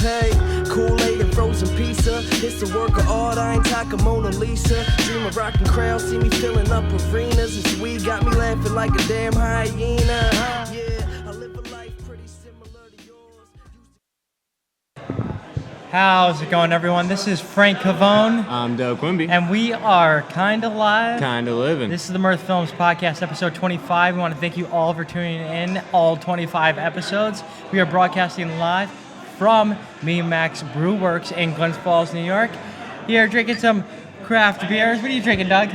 Hey, Kool-Aid and frozen pizza. It's a work of art, I ain't talking Mona Lisa. Dream of rocking crowds, see me filling up arenas. And sweet got me laughing like a damn hyena. Yeah, I live a life pretty similar to yours. How's it going, everyone? This is Frank Cavone. I'm Doug Quimby. And we are Kinda Live. Kinda Livin. This is the Mirth Films Podcast, episode 25. We want to thank you all for tuning in, all 25 episodes. We are broadcasting live from Mean Max Brew Works in Glens Falls, New York. Here drinking some craft beers. What are you drinking, Doug?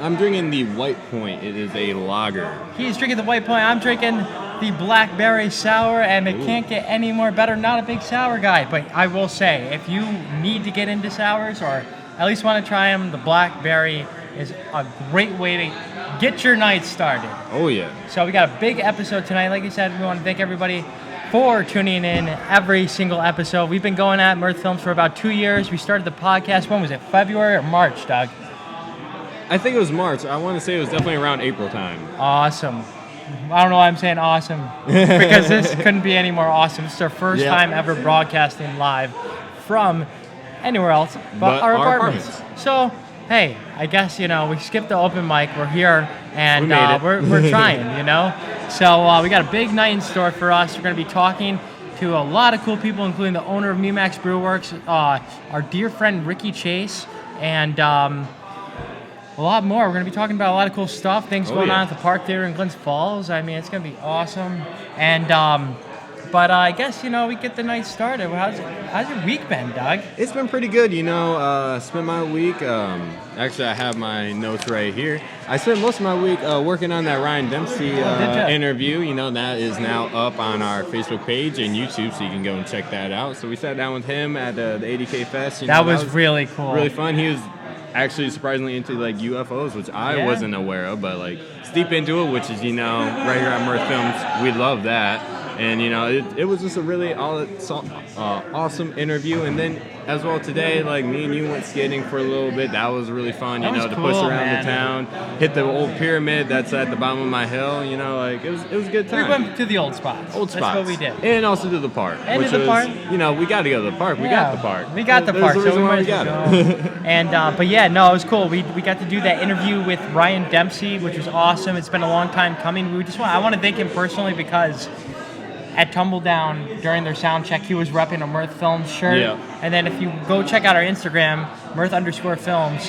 I'm drinking the White Point. It is a lager. He's drinking the White Point. I'm drinking the Blackberry Sour, and it can't get any more better. Not a big sour guy, but I will say, if you need to get into sours or at least want to try them, the Blackberry is a great way to get your night started. Oh, yeah. So we got a big episode tonight. Like I said, we want to thank everybody for tuning in every single episode. We've been going at Mirth Films for about 2 years. We started the podcast, when was it, February or March, Doug? I think it was March. I want to say it was definitely around April time. Awesome. I don't know why I'm saying awesome, because this couldn't be any more awesome. This is our first time ever broadcasting live from anywhere else but our apartments. So, hey, I guess, we skipped the open mic. We're here, and we're trying, So we got a big night in store for us. We're going to be talking to a lot of cool people, including the owner of Mean Max Brew Works, our dear friend Ricky Chase, and a lot more. We're going to be talking about a lot of cool stuff, things going on at the Park Theater in Glens Falls. I mean, it's going to be awesome. And, but I guess, we get the night started. How's your week been, Doug? It's been pretty good, spent my week, actually I have my notes right here. I spent most of my week working on that Ryan Dempsey interview. That is now up on our Facebook page and YouTube, so you can go and check that out. So we sat down with him at the 80K Fest. That was really cool. Really fun. He was actually surprisingly into UFOs, which I wasn't aware of, but it's deep into it, which is right here at Mirth Films, we love that. And it was just a really awesome interview. And then as well today, me and you went skating for a little bit. That was really fun, to push around the town, hit the old pyramid that's at the bottom of my hill. It was a good time. We went to the old spots. That's what we did. And also to the park. And to the park. We got to go to the park. We got the park. We got the park. There's a reason why we got it. And but it was cool. We got to do that interview with Ryan Dempsey, which was awesome. It's been a long time coming. I want to thank him personally because at Tumbledown during their sound check, he was repping a Mirth Films shirt. Yeah. And then if you go check out our Instagram, Mirth_Films,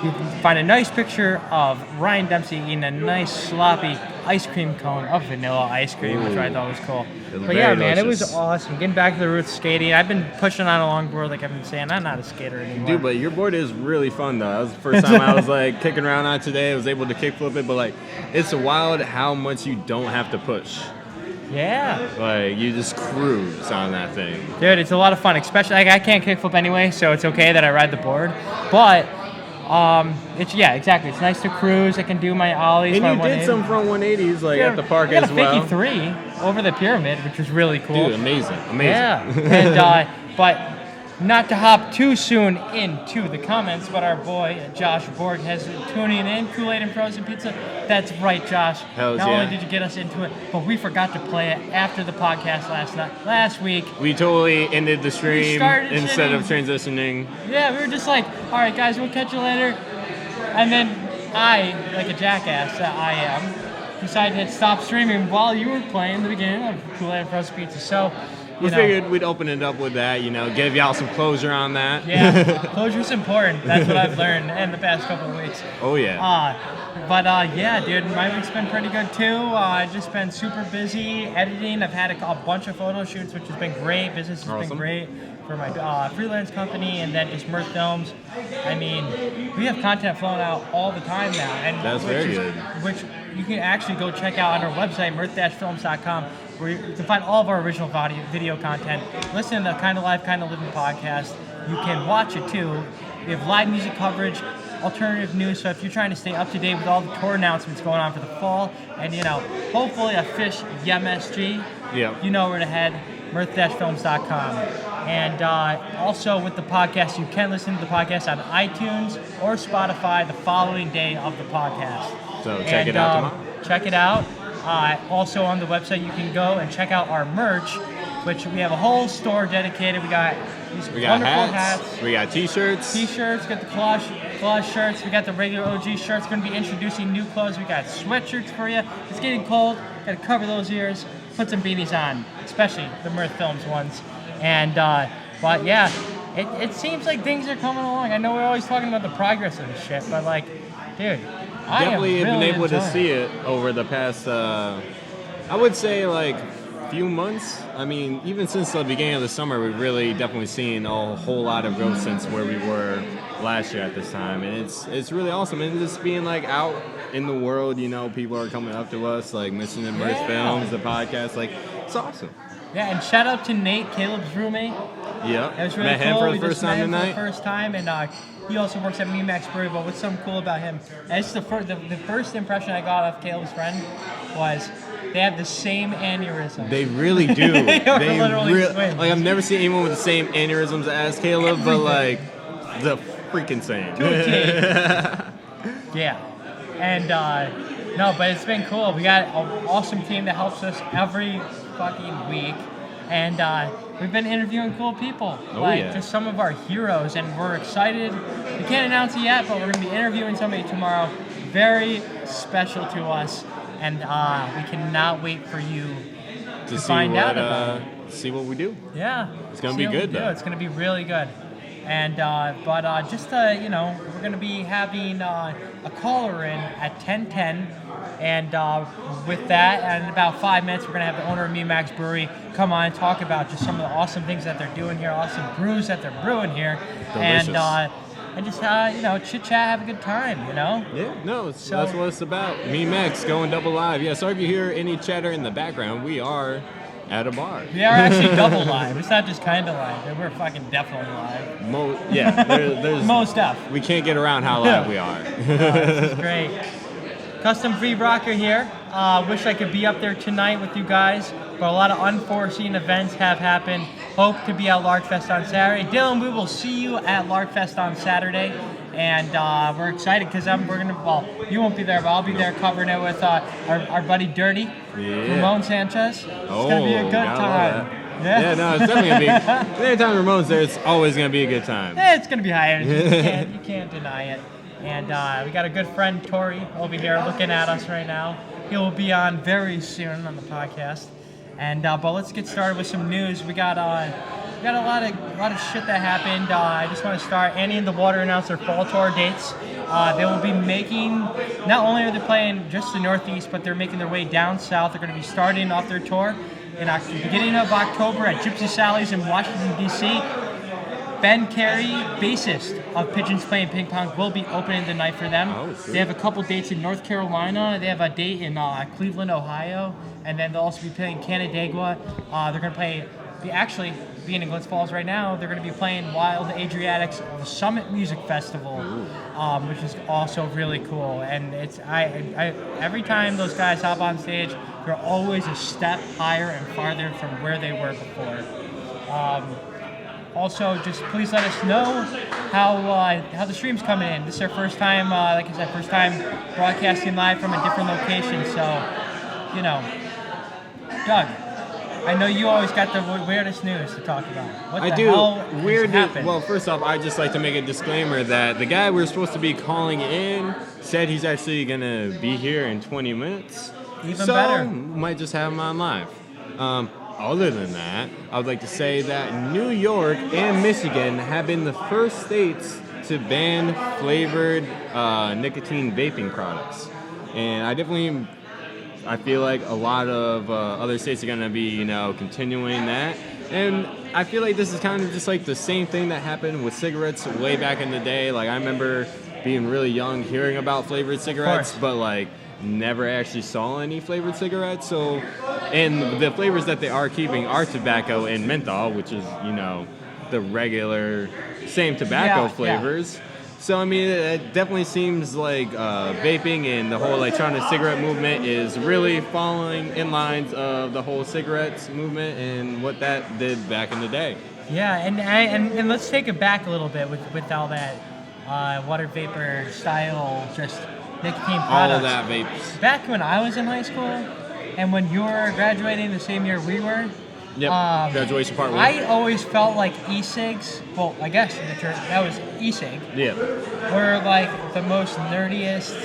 you can find a nice picture of Ryan Dempsey eating a nice sloppy ice cream cone of vanilla ice cream, which I thought was cool. But man, it was awesome. Getting back to the roots skating. I've been pushing on a longboard, like I've been saying. I'm not a skater anymore. Dude, but your board is really fun, though. That was the first time I was kicking around on it today. I was able to kickflip it, but it's wild how much you don't have to push. Yeah. You just cruise on that thing. Dude, it's a lot of fun, especially, I can't kickflip anyway, so it's okay that I ride the board. But, exactly. It's nice to cruise. I can do my ollies. And you did some front 180s, at the park as well. I got a 53 over the pyramid, which was really cool. Dude, amazing. Yeah. And, but not to hop too soon into the comments, but our boy, Josh Borg, has been tuning in. Kool-Aid and frozen pizza. That's right, Josh. Not only did you get us into it, but we forgot to play it after the podcast last week. We totally ended the stream instead of transitioning. Yeah, we were just all right, guys, we'll catch you later. And then I, like a jackass that I am, decided to hit stop streaming while you were playing the beginning of Kool-Aid and frozen pizza. So we figured we'd open it up with that, give y'all some closure on that. Yeah, closure's important. That's what I've learned in the past couple of weeks. Oh, yeah. Dude, my week's been pretty good, too. I've just been super busy editing. I've had a bunch of photo shoots, which has been great. Business has been great for my freelance company, and then just Mirth Films. I mean, we have content flowing out all the time now. And that's very good. Which you can actually go check out on our website, mirth-films.com, where you can find all of our original video content. Listen to the Kinda Live, Kinda Livin podcast. You can watch it too. We have live music coverage, alternative news. So if you're trying to stay up to date with all the tour announcements going on for the fall, and hopefully a fish YMSG, you know where to head. Mirth-films.com. And also with the podcast, you can listen to the podcast on iTunes or Spotify the following day of the podcast. So check it out tomorrow. Check it out. Also on the website, you can go and check out our merch. which we have a whole store dedicated. We got these wonderful hats. We got t-shirts. T-shirts, got the collage shirts. We got the regular OG shirts. Going to be introducing new clothes. We got sweatshirts for you. It's getting cold. Got to cover those ears. Put some beanies on, especially the Mirth Films ones. And but yeah, it seems like things are coming along. I know we're always talking about the progress of this shit, but like, dude, I definitely have been really able to enjoyed see it over the past, I would say like few months. I mean, even since the beginning of the summer, we've really definitely seen a whole lot of growth since where we were last year at this time, and it's really awesome. And just being like out in the world, you know, people are coming up to us like Missing the Mirth Films, the podcast, like it's awesome. Yeah, and shout out to Nate, Caleb's roommate. Yeah, It was really met cool. him for We the first just met time him tonight. for the first time, and he also works at Mean Max Brew. But what's something cool about him? And it's the first impression I got of Caleb's friend was they have the same aneurysm. They really do. They are literally twins. Like I've never seen anyone with the same aneurysms as Caleb, but like the freaking same. Yeah, and no, but it's been cool. We got an awesome team that helps us every fucking week, and we've been interviewing cool people, just some of our heroes, and we're excited. We can't announce it yet, but we're gonna be interviewing somebody tomorrow, very special to us, and we cannot wait for you to find out about it. See what we do. Yeah, It's gonna be good though. It's gonna be really good. And but just you know, we're gonna be having a caller in at 10:10, and with that, and in about 5 minutes, we're gonna have the owner of Mean Max Brewery come on and talk about just some of the awesome things that they're doing here, awesome brews that they're brewing here, Delicious. and just you know, chit chat, have a good time, you know. Yeah, no, that's what it's about. Mean Max going double live. Yeah, sorry if you hear any chatter in the background. We are at a bar. We are actually double live. It's not just kind of live. We're fucking definitely live. There's Most stuff. we can't get around how live we are. This is great. Custom Free Rocker here. Wish I could be up there tonight with you guys, but a lot of unforeseen events have happened. Hope to be at Larkfest on Saturday. Dylan, we will see you at Larkfest on Saturday, and we're excited because you won't be there, but I'll be there covering it with our buddy Dirty, Ramon Sanchez. It's gonna be a good time. Yeah, no, it's definitely gonna be. Anytime Ramon's there, it's always gonna be a good time. It's gonna be high energy. You can't deny it. And we got a good friend, Tori, over here looking at us right now. He will be on very soon on the podcast. And but let's get started with some news. We got a lot of shit that happened. I just want to start. Annie and the Water announced their fall tour dates. They will be making. Not only are they playing just the Northeast, but they're making their way down south. They're going to be starting off their tour in the beginning of October at Gypsy Sally's in Washington D.C. Ben Carey, bassist of Pigeons Playing Ping Pong, will be opening the night for them. They have a couple dates in North Carolina. They have a date in Cleveland, Ohio, and then they'll also be playing Canandaigua. They're going to play, being in Glens Falls right now, they're going to be playing Wild Adriatic's Summit Music Festival, which is also really cool. And it's every time those guys hop on stage, they're always a step higher and farther from where they were before. Also, just please let us know how the stream's coming in. This is our first time, like I said, first time broadcasting live from a different location. So, you know, Doug, I know you always got the weirdest news to talk about. What the hell happened? Well, first off, I'd just like to make a disclaimer that the guy we're supposed to be calling in said he's actually gonna be here in 20 minutes. Even better. Might just have him on live. Other than that, I would like to say that New York and Michigan have been the first states to ban flavored nicotine vaping products. And I feel like a lot of other states are going to be, continuing that. And I feel like this is kind of just like the same thing that happened with cigarettes way back in the day. Like, I remember being really young, hearing about flavored cigarettes, but like never actually saw any flavored cigarettes. So, and the flavors that they are keeping are tobacco and menthol, which is, the regular same tobacco flavors. So, I mean, it definitely seems like vaping and the whole electronic cigarette movement is really following in lines of the whole cigarettes movement and what that did back in the day. Yeah, and let's take it back a little bit with all that water vapor style, just nicotine products. All of that vapes. Back when I was in high school, and when you were graduating the same year we were, Yep. Graduation part 1. I always felt like e-cigs, well, I guess that was e-cig, Yeah. were like the most nerdiest,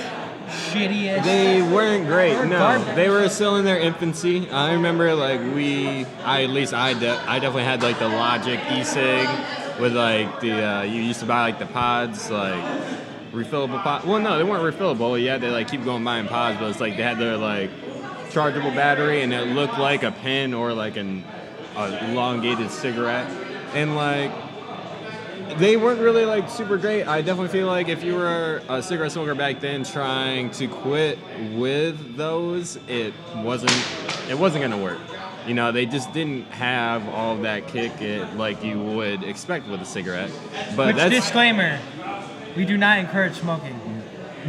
shittiest. They weren't great. They were No, garbage. they were still in their infancy. I remember like I definitely had like the Logic e-cig with like the you used to buy like the pods, like refillable pods. Well, no, they weren't refillable. Yeah, they like keep going buying pods, but it's like they had their like chargeable battery, and it looked like a pen or like a elongated cigarette, and like they weren't really like super great. I definitely feel like if you were a cigarette smoker back then trying to quit with those, it wasn't gonna work. You know, they just didn't have all that kick it like you would expect with a cigarette. But Disclaimer, we do not encourage smoking.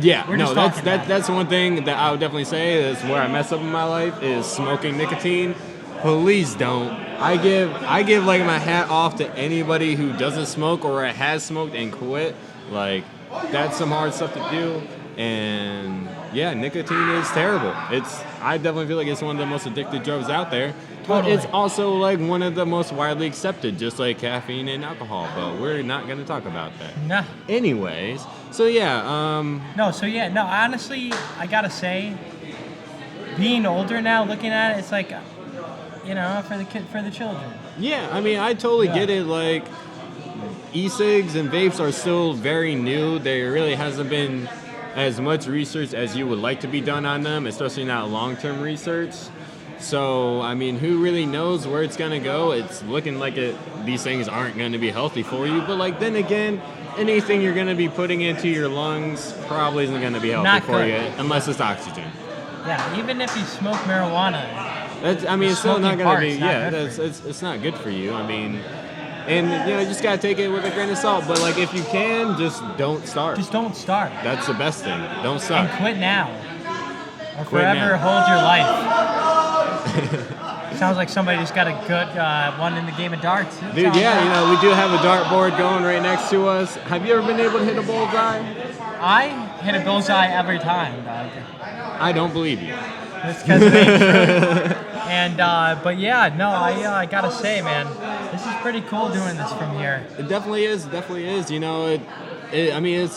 Yeah, We're just talking about it. that's one thing that I would definitely say is where I mess up in my life is smoking nicotine. Please don't. I give like my hat off to anybody who doesn't smoke or has smoked and quit. Like, that's some hard stuff to do. And yeah, nicotine is terrible. I definitely feel like it's one of the most addictive drugs out there. But Totally. it's also like one of the most widely accepted, just like caffeine and alcohol. But we're not going to talk about that. Nah. Anyways, so yeah. Honestly, I gotta say, being older now, looking at it, it's like, for the children. Yeah, I mean, I totally get it. Like, e-cigs and vapes are still very new. There really hasn't been as much research as you would like to be done on them, especially not long-term research. So, I mean, who really knows where it's going to go? It's looking like these things aren't going to be healthy for you. But, like, then again, anything you're going to be putting into your lungs probably isn't going to be healthy Not for good. you unless it's oxygen. Yeah, even if you smoke marijuana. It's still not going to be, parts, it's not good for you. I mean, and, you just got to take it with a grain of salt. But, like, if you can, just don't start. Just don't start. That's the best thing. Don't start. And quit now. Or Quit forever now. hold your life. Sounds like somebody just got a good one in the game of darts. Dude, yeah, we do have a dartboard going right next to us. Have you ever been able to hit a bullseye? I hit a bullseye every time, dog. I don't believe you. It's because it ain't true. And, but yeah, no, I gotta say, man, this is pretty cool doing this from here. It definitely is. It's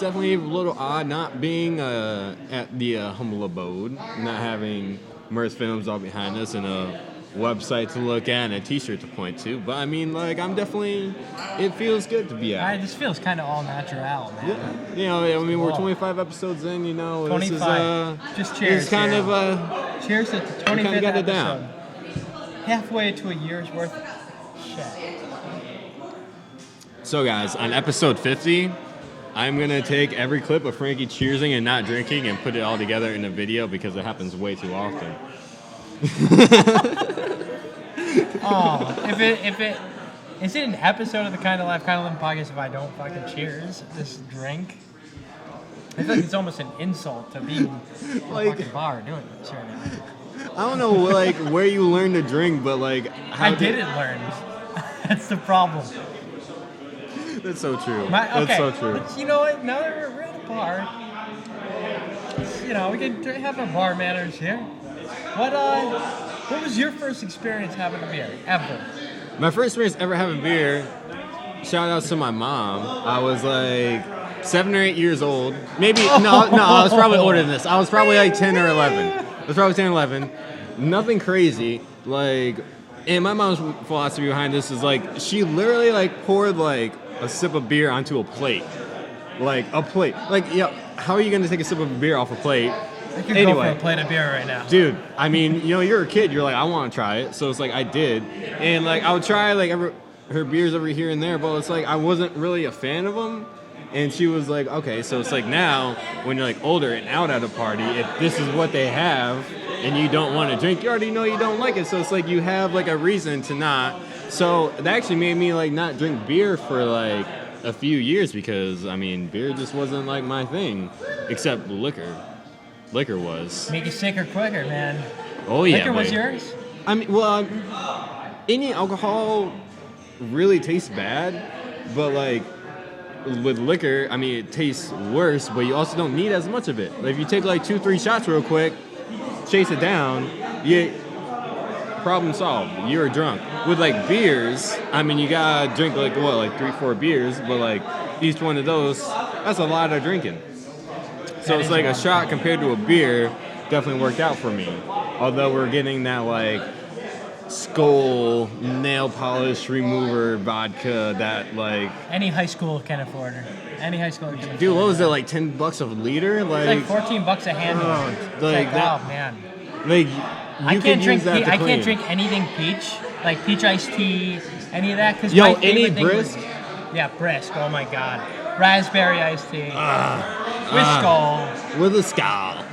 definitely a little odd not being at the humble abode, not having Mirth Films all behind us and a website to look at and a t-shirt to point to. But I mean, like, it feels good to be out. This feels kind of all natural, man. Yeah. We're 25 episodes in, 25. This is, just cheers. It's kind here. of cheers to the 25th got episode. it down. Halfway to a year's worth of shit. So guys, on episode 50, I'm going to take every clip of Frankie cheersing and not drinking and put it all together in a video because it happens way too often. Is it an episode of the Kind of Life, Kind of Living podcast if I don't fucking cheers this drink? I feel like it's almost an insult to be in a fucking bar doing this right now. I don't know, like, where you learned to drink, but, like... I didn't learn. That's the problem. That's so true. That's so true. But you know what? Now that we're at a bar, we can have our bar manners here. What was your first experience having a beer, ever? My first experience ever having beer, shout out to my mom. I was, like, 7 or 8 years old. Maybe, no, I was probably older than this. I was probably, like, 10 or 11. I was probably 10 or 11. Nothing crazy. Like, and my mom's philosophy behind this is, like, she literally, like, poured, like, a sip of beer onto a plate. Like, a plate. Like, yeah, how are you going to take a sip of a beer off a plate? I could go for a plate of beer right now. Dude, I mean, you're a kid. You're like, I want to try it. So it's like, I did. And, like, I would try, like, her beers over here and there, but it's like, I wasn't really a fan of them. And she was like, okay, so it's like now, when you're, like, older and out at a party, if this is what they have and you don't want to drink, you already know you don't like it. So it's like you have, like, a reason to not. So that actually made me, like, not drink beer for, like, a few years because, I mean, beer just wasn't, like, my thing, except liquor. Liquor was. Make you sicker quicker, man. Oh, yeah. Liquor was yours? I mean, well, any alcohol really tastes bad, but, like, with liquor, I mean, it tastes worse, but you also don't need as much of it. Like, if you take, like, 2-3 shots real quick, chase it down, problem solved. You're drunk. With like beers, I mean, you gotta drink like 3-4 beers, but like each one of those, that's a lot of drinking. So it's like a shot compared to a beer definitely worked out for me. Although we're getting that like Skull nail polish remover vodka that like any high school can afford it. Any high school can afford it. Dude, what was it, like $10 a liter? Like $14 a handle. Like that, oh man. Like I can't drink anything peach, like peach iced tea, any of that. Cause yo, my any thing brisk? Yeah, brisk. Oh my god, raspberry iced tea with Skull. With a Skull.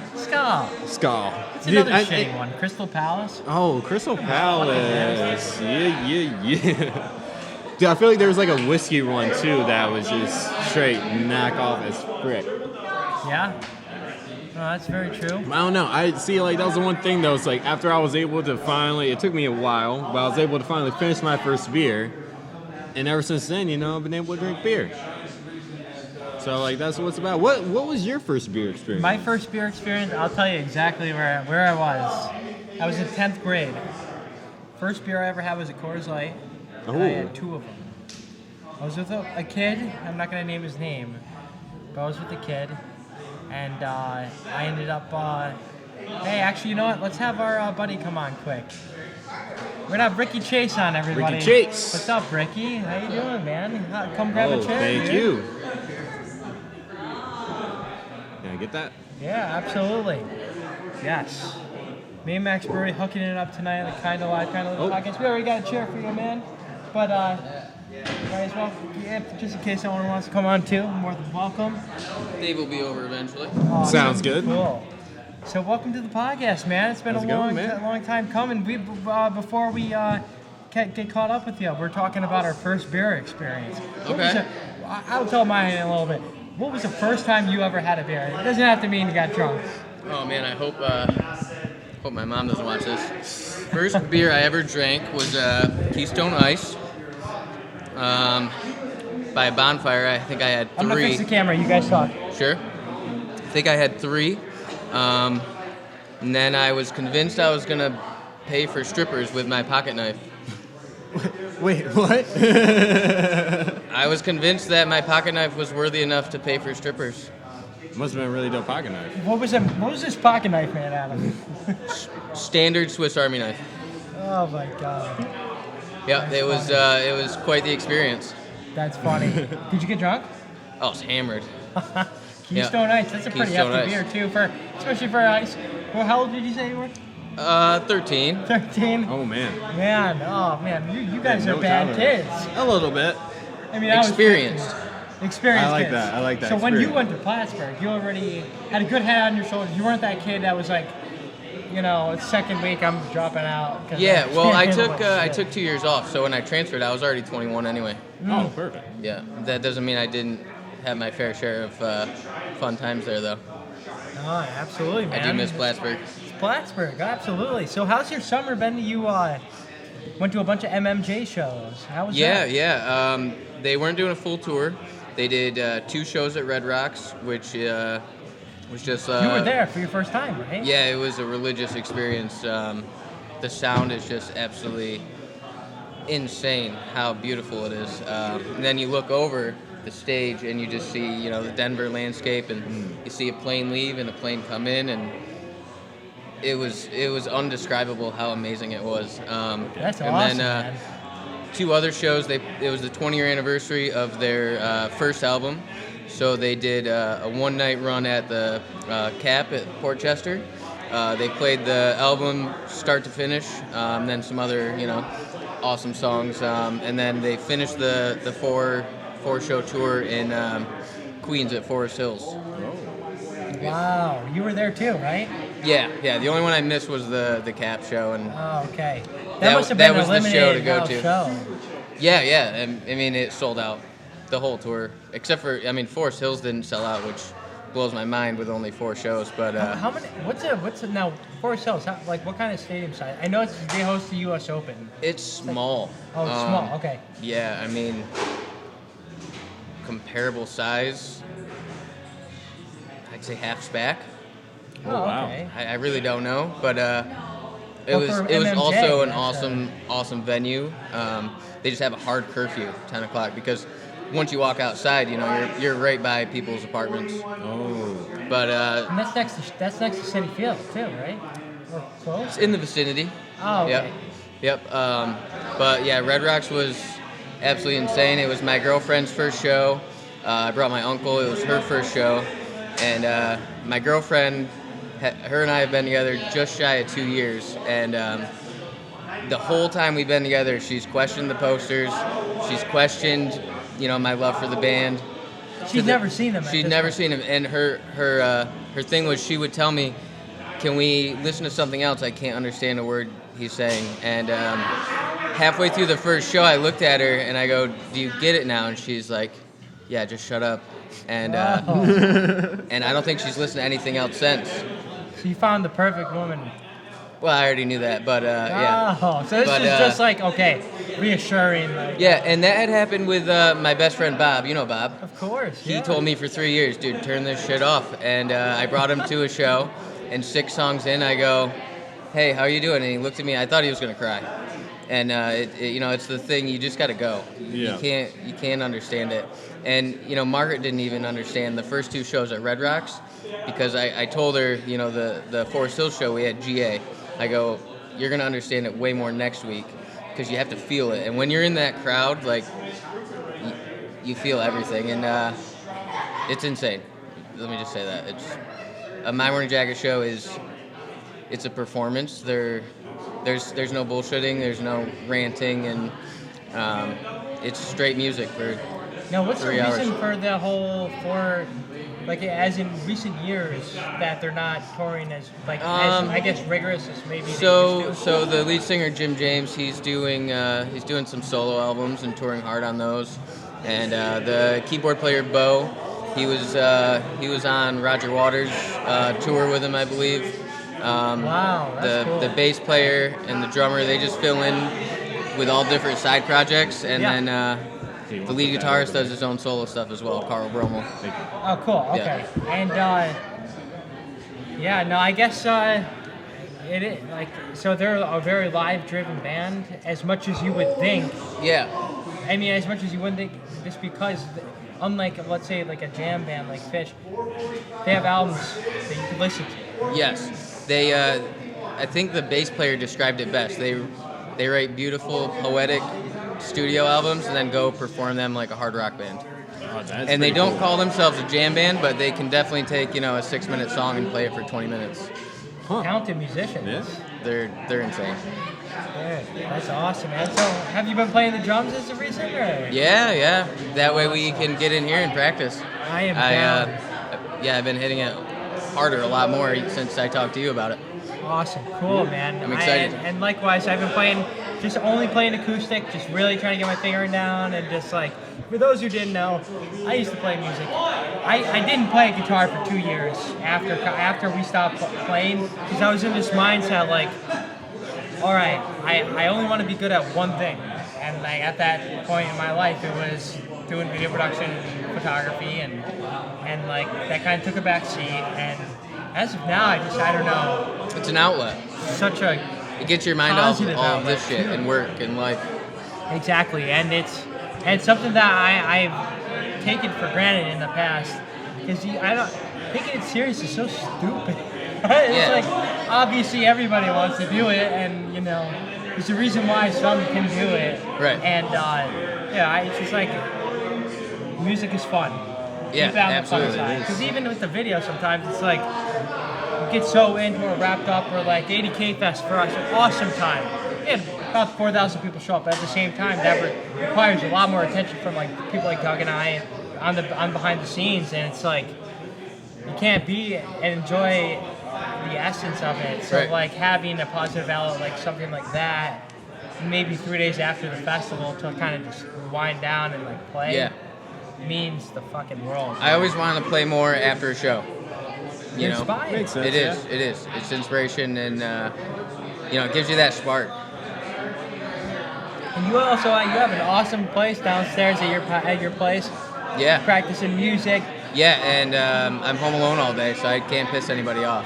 Skull. It's another shitty one. Crystal Palace. Oh, Crystal Palace. Yeah. Dude, I feel like there was like a whiskey one too that was just straight knock off as frick. Yeah. No, that's very true. I don't know. I see, like, that was the one thing that was like, after I was able to finally, it took me a while, but I was able to finally finish my first beer. And ever since then, you know, I've been able to drink beer. So, like, that's what it's about. What was your first beer experience? My first beer experience, I'll tell you exactly where I was. I was in 10th grade. First beer I ever had was a Coors Light. And I had 2 of them. I was with a kid. I'm not going to name his name. But I was with a kid. And I ended up, hey, actually, you know what? Let's have our buddy come on quick. We're going to have Ricky Chase on, everybody. Ricky Chase. What's up, Ricky? How you doing, man? Come grab a chair. Thank dude. you. Can I get that? Yeah, absolutely. Yes. Mean Max Brewery hooking it up tonight on the Kind of Live, Kind of Live podcast. We already got a chair for you, man. But might as well, just in case anyone wants to come on too, more than welcome. Dave will be over eventually. Sounds good. Cool. So welcome to the podcast, man. It's been a long time coming. We before we get caught up with you, we're talking about our first beer experience. Okay. I'll tell mine in a little bit. What was the first time you ever had a beer? It doesn't have to mean you got drunk. Oh man, I hope my mom doesn't watch this. First beer I ever drank was Keystone Ice. By a bonfire. I think I had 3. I'm gonna fix the camera. You guys talk. Sure. I think I had 3. And then I was convinced I was gonna pay for strippers with my pocket knife. Wait, what? I was convinced that my pocket knife was worthy enough to pay for strippers. Must have been a really dope pocket knife. What was this pocket knife made out of? Standard Swiss Army knife. Oh my god. Yeah, it was quite the experience. That's funny. Did you get drunk? I was hammered. Keystone Ice. That's a pretty hefty beer too, especially for ice. Well, how old did you say you were? 13. 13. Oh man. Oh man, you guys are bad kids. A little bit. I mean, experienced. Experienced. I like that. So when you went to Plattsburgh, you already had a good head on your shoulders. You weren't that kid that was like, you know, second week I'm dropping out. Yeah, well, I took 2 years off, so when I transferred, I was already 21 anyway. Oh, perfect. Yeah, that doesn't mean I didn't have my fair share of fun times there, though. Oh, absolutely, man. I do miss Plattsburgh. Plattsburgh, absolutely. So how's your summer been? You went to a bunch of MMJ shows. How was that? Yeah. They weren't doing a full tour. They did 2 shows at Red Rocks, which was just... you were there for your first time, right? Yeah, it was a religious experience. The sound is just absolutely insane how beautiful it is. And then you look over the stage and you just see, you know, the Denver landscape, and you see a plane leave and a plane come in, and it was undescribable how amazing it was. That's and awesome, then, man. 2 other shows. It was the 20-year anniversary of their first album, so they did a one-night run at the Cap at Port Chester. They played the album start to finish, and then some other, you know, awesome songs, and then they finished the 4-show tour in Queens at Forest Hills. Wow, you were there too, right? Yeah. The only one I missed was the Cap show, and okay. That must have been was a the show to go limited to. Show. Yeah. I mean, it sold out the whole tour, except for, I mean, Forest Hills didn't sell out, which blows my mind with only 4 shows. But how many? What's it now? Forest Hills. What kind of stadium size? I know they host the U.S. Open. It's small. Oh, it's small. Okay. Yeah, I mean, comparable size. I'd say half SPAC. Oh, wow. Okay. I really don't know, but It was MMJ, also an that's awesome venue. They just have a hard curfew, 10 o'clock, because once you walk outside, you're right by people's apartments. Oh. But and that's next to City Field too, right? Or close? it's in the vicinity. Oh, okay. Yep. But yeah, Red Rocks was absolutely insane. It was my girlfriend's first show. I brought my uncle. It was her first show, and my girlfriend, her and I have been together just shy of 2 years, and the whole time we've been together, she's questioned the posters. She's questioned, my love for the band. She's never seen them. She'd never seen them, and her thing was she would tell me, "Can we listen to something else? I can't understand a word he's saying." And halfway through the first show, I looked at her and I go, "Do you get it now?" And she's like, "Yeah, just shut up." And and I don't think she's listened to anything else since. She found the perfect woman. Well, I already knew that, but yeah. Oh, so this is just like, okay, reassuring. Like, yeah, and that had happened with my best friend Bob. You know Bob. Of course. He told me for 3 years, "Dude, turn this shit off." And I brought him to a show, and 6 songs in, I go, "Hey, how you doing?" And he looked at me. I thought he was gonna cry. And it's the thing, you just gotta go. Yeah. You can't understand it. And Margaret didn't even understand the first 2 shows at Red Rocks, because I told her, the Forest Hills show we had GA. I go, "You're gonna understand it way more next week, because you have to feel it. And when you're in that crowd, like you feel everything, and it's insane." Let me just say that it's a My Morning Jacket show it's a performance. There's no bullshitting, there's no ranting, and it's straight music for Now, what's the 3 hours. reason for the whole as in recent years, that they're not touring as I guess rigorous as maybe they used to? So the lead singer Jim James, he's doing some solo albums and touring hard on those, and the keyboard player Bo, he was on Roger Waters' tour with him, I believe. Wow, that's cool. The bass player and the drummer, they just fill in with all different side projects, and then the lead guitarist does his own solo stuff as well, Carl Brommel. Oh, cool. Okay. Yeah. And I guess it is so they're a very live-driven band, as much as you would think. Yeah. I mean, as much as you wouldn't think, just because, unlike, let's say, like a jam band like Fish, they have albums that you can listen to. Yes. They, I think the bass player described it best. They write beautiful, poetic studio albums and then go perform them like a hard rock band. Oh, and they don't call themselves a jam band, but they can definitely take, a 6-minute song and play it for 20 minutes. Talented musicians. Yeah. They're insane. Good. That's awesome, man. So, have you been playing the drums as of recent, or? Yeah. That way we can get in here and practice. I am down. I've been hitting it harder a lot more since I talked to you about it. Awesome. Cool, man. I'm excited. And likewise, I've been only playing acoustic, just really trying to get my fingering down, and just like, for those who didn't know, I used to play music. I didn't play guitar for 2 years after we stopped playing, because I was in this mindset like, all right, I only want to be good at one thing. And like at that point in my life, it was doing video production and photography, and like that kind of took a back seat. And as of now, I don't know. It's an outlet. It gets your mind off all of this shit and work and life. Exactly, and it's something that I've taken for granted in the past, because taking it serious is so stupid. It's like, obviously everybody wants to do it, and there's a reason why some can do it. Right. And it's just like, music is fun. Yeah, Keep it on absolutely. The fun side. Because even with the video, sometimes it's like, you get so into it, wrapped up. Or like 80K Fest for us, an awesome time. We had about 4,000 people show up. At the same time, that requires a lot more attention from like people like Doug and I on behind the scenes, and it's like, you can't be and enjoy the essence of it. So like having a positive outlet like something like that, maybe 3 days after the festival, to kind of just wind down and like play, means the fucking world. I always want to play more after a show. Inspired. Makes sense. It is. It's inspiration, and it gives you that spark. And you have an awesome place downstairs at your place. Yeah. Practicing music. Yeah, and I'm home alone all day, so I can't piss anybody off.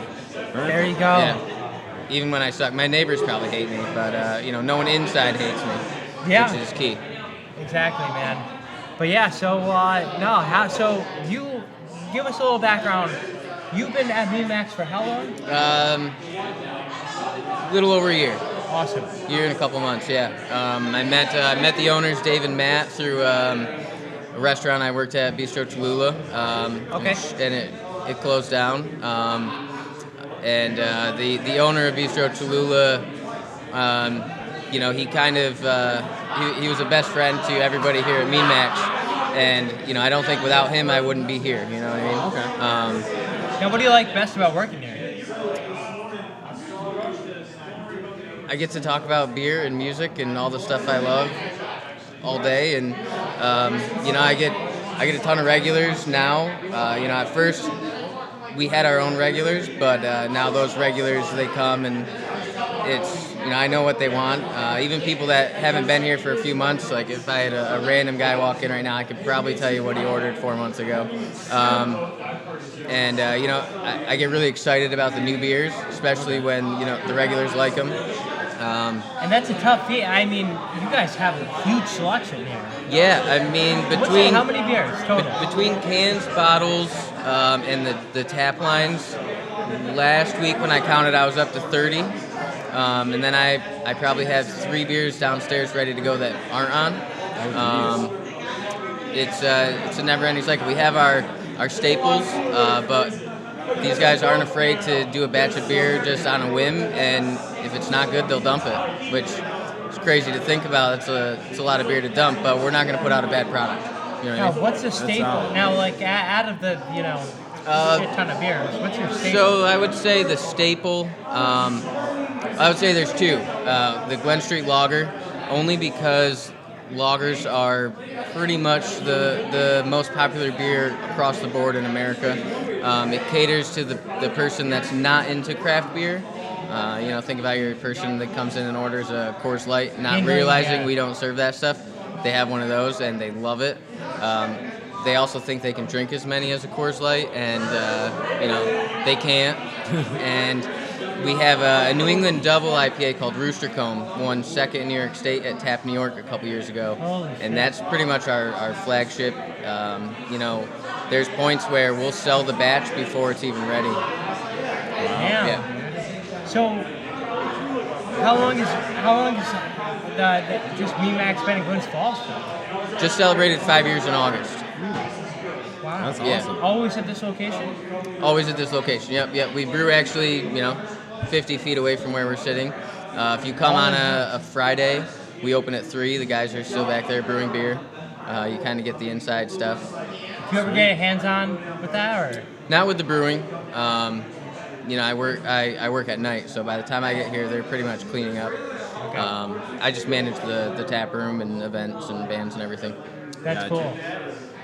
There you go. Yeah. even when I suck. My neighbors probably hate me, but you know, no one inside hates me, Yeah. which is key. Exactly, man. But yeah, so so you give us a little background. You've been at Mean Max for how long? Little over a year. Awesome. Year and a couple months, yeah. I met the owners, Dave and Matt, through a restaurant I worked at, Bistro Cholula. Okay. And it closed down. And the owner of Bistro Cholula, you know, he kind of he was a best friend to everybody here at Mean Max. And you know, I don't think without him I wouldn't be here. You know what I mean? Okay. Now, what do you like best about working here? I get to talk about beer and music and all the stuff I love all day, and you know, I get a ton of regulars now. You know, at first we had our own regulars, but now those regulars, they come and it's, you know, I know what they want. Even people that haven't been here for a few months, like if I had a random guy walk in right now, I could probably tell you what he ordered 4 months ago. And you know, I get really excited about the new beers, especially when, you know, the regulars like them. And that's a tough feat. I mean, you guys have a huge selection here. Yeah, I mean, between how many beers total? Between cans, bottles, and the tap lines, last week when I counted, I was up to 30. And then I probably have 3 beers downstairs ready to go that aren't on. It's a never-ending cycle. We have our staples, but these guys aren't afraid to do a batch of beer just on a whim, and if it's not good, they'll dump it, which is crazy to think about. It's a lot of beer to dump, but we're not going to put out a bad product. You know what I mean? What's a staple? Now, like, out of the, you know, shit ton of beers, what's your staple? So I would say the staple, I would say there's 2. The Glen Street Lager, only because lagers are pretty much the most popular beer across the board in America. It caters to the person that's not into craft beer. You know, think about your person that comes in and orders a Coors Light, not realizing we don't serve that stuff. They have one of those and they love it. They also think they can drink as many as a Coors Light, and you know, they can't. And we have a New England double IPA called Rooster Comb, won second in New York State at Tap New York a couple years ago. And that's pretty much our flagship. You know, there's points where we'll sell the batch before it's even ready. Yeah. So, how long is just Mean Max been in Glens Falls for? Just celebrated 5 years in August. Wow. That's awesome. Always at this location? Always at this location. Yep. We brew actually, you know, 50 feet away from where we're sitting. If you come on a Friday, we open at 3. The guys are still back there brewing beer. You kind of get the inside stuff. Do you ever get hands-on with that, or? Not with the brewing. You know, I work at night, so by the time I get here, they're pretty much cleaning up. Okay. I just manage the tap room and events and bands and everything. That's cool.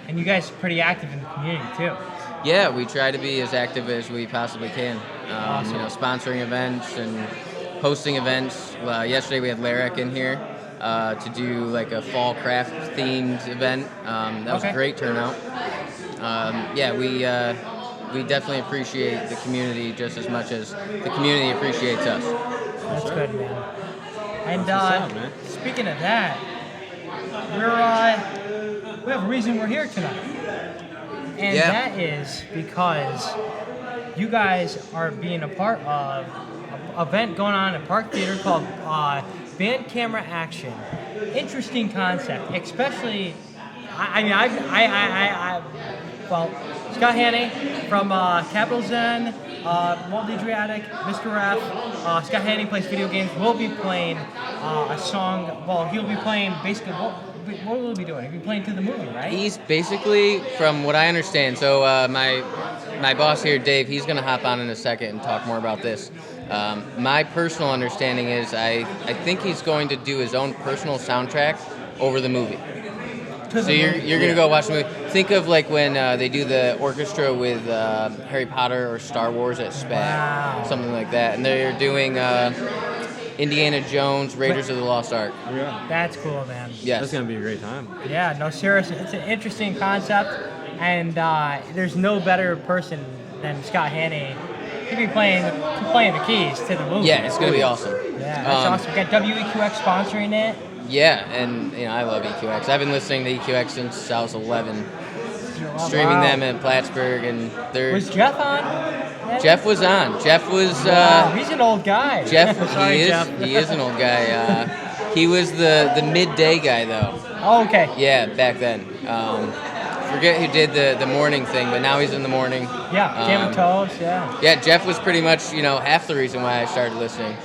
And you guys are pretty active in the community, too. Yeah, we try to be as active as we possibly can. Awesome. You know, sponsoring events and hosting events. Yesterday we had Larek in here to do like a fall craft themed event. That was a great turnout. Yeah, we definitely appreciate the community just as much as the community appreciates us. That's good, man. And man. speaking of that, we have a reason we're here tonight. And that is because you guys are being a part of an event going on at Park Theater called Band Camera Action. Interesting concept, especially, well, Scott Haney from Capital Zen, Walt Adriatic, Mr. F. Scott Haney plays video games. We'll be playing a song. Well, he'll be playing basically. What will he be doing? He'll be playing to the movie, right? He's basically, from what I understand, so my boss here, Dave, he's going to hop on in a second and talk more about this. My personal understanding is I think he's going to do his own personal soundtrack over the movie. So you're going to go watch the movie. Think of like when they do the orchestra with Harry Potter or Star Wars at SPAC, something like that. And they're doing Indiana Jones, Raiders of the Lost Ark. Yeah. That's cool, man. Yes. That's going to be a great time. Yeah, no, seriously, it's an interesting concept, and there's no better person than Scott Haney. you'll be playing the keys to the movie. Yeah, it's gonna be awesome. Yeah, that's awesome. We got WEQX sponsoring it. Yeah, and I love EQX. I've been listening to EQX since I was 11, streaming them in Plattsburgh, and they're. Was Jeff on? Jeff was on. Jeff was. He's an old guy. Jeff, Sorry, Jeff. He is an old guy. He was the midday guy though. Oh, okay. Yeah, back then. Forget who did the morning thing, but now he's in the morning. Yeah, Jam and Toast, yeah. Yeah, Jeff was pretty much half the reason why I started listening.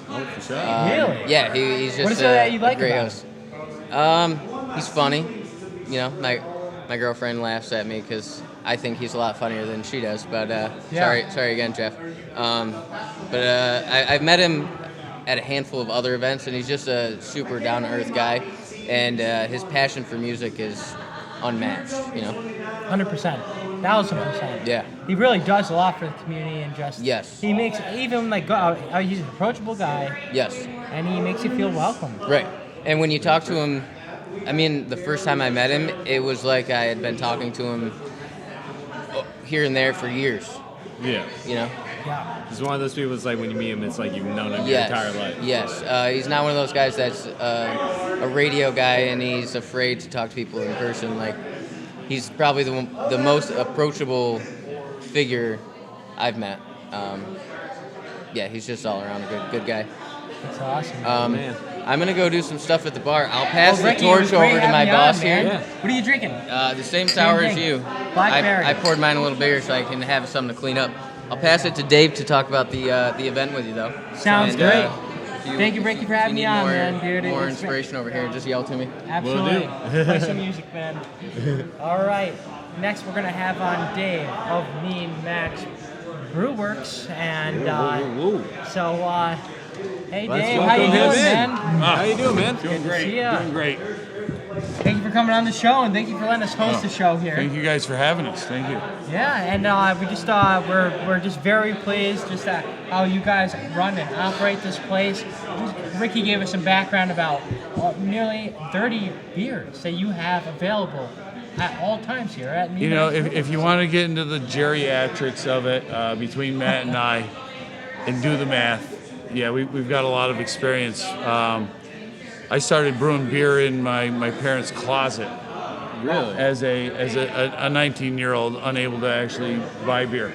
Oh, for sure. Really? Yeah, he's just what is it that you like great about host. He's funny. My girlfriend laughs at me because I think he's a lot funnier than she does. But sorry again, Jeff. I've met him at a handful of other events, and he's just a super down to earth guy, and his passion for music is unmatched. 100%, 1,000%. Yeah. He really does a lot for the community, and just Yes. He makes even he's an approachable guy. Yes. And he makes you feel welcome. Right. And when you talk to him, the first time I met him, it was like I had been talking to him here and there for years. Yeah. Yeah. He's one of those people. It's like when you meet him, it's like you've known him your entire life. Yes. He's not one of those guys that's a radio guy and he's afraid to talk to people in person. Like, he's probably the most approachable figure I've met. He's just all around a good guy. That's awesome. Man. I'm gonna go do some stuff at the bar. I'll pass the Ricky, torch over to my boss here. Yeah. What are you drinking? The same sour as you. Blackberry. I poured mine a little bigger so I can have something to clean up. I'll pass it to Dave to talk about the event with you, though. Sounds great. Thank you, Ricky, for having me on, more, man, dude. More inspiration over here. Just yell to me. Absolutely. Play some music, man. All right. Next, we're going to have on Dave of Mean Max Brew Works. And hey, Dave, how you doing, man? How you doing, man? Doing great. Doing great. Thank you for coming on the show, and thank you for letting us host the show here. Thank you guys for having us. Thank you. Yeah, and we just we're just very pleased just at how you guys run and operate this place. Ricky gave us some background about nearly 30 beers that you have available at all times here at Mean Max. If you want to get into the geriatrics of it, between Matt and I, and do the math, we've got a lot of experience. I started brewing beer in my parents' closet. Really? As a 19-year-old unable to actually buy beer.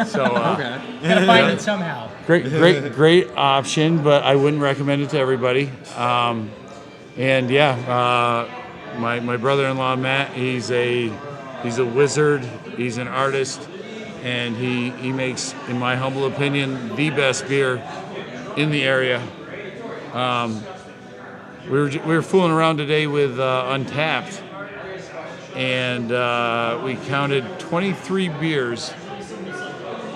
So Gotta find it somehow. Great option, but I wouldn't recommend it to everybody. My brother-in-law Matt, he's a wizard. He's an artist, and he makes, in my humble opinion, the best beer in the area. We were fooling around today with Untapped, and we counted 23 beers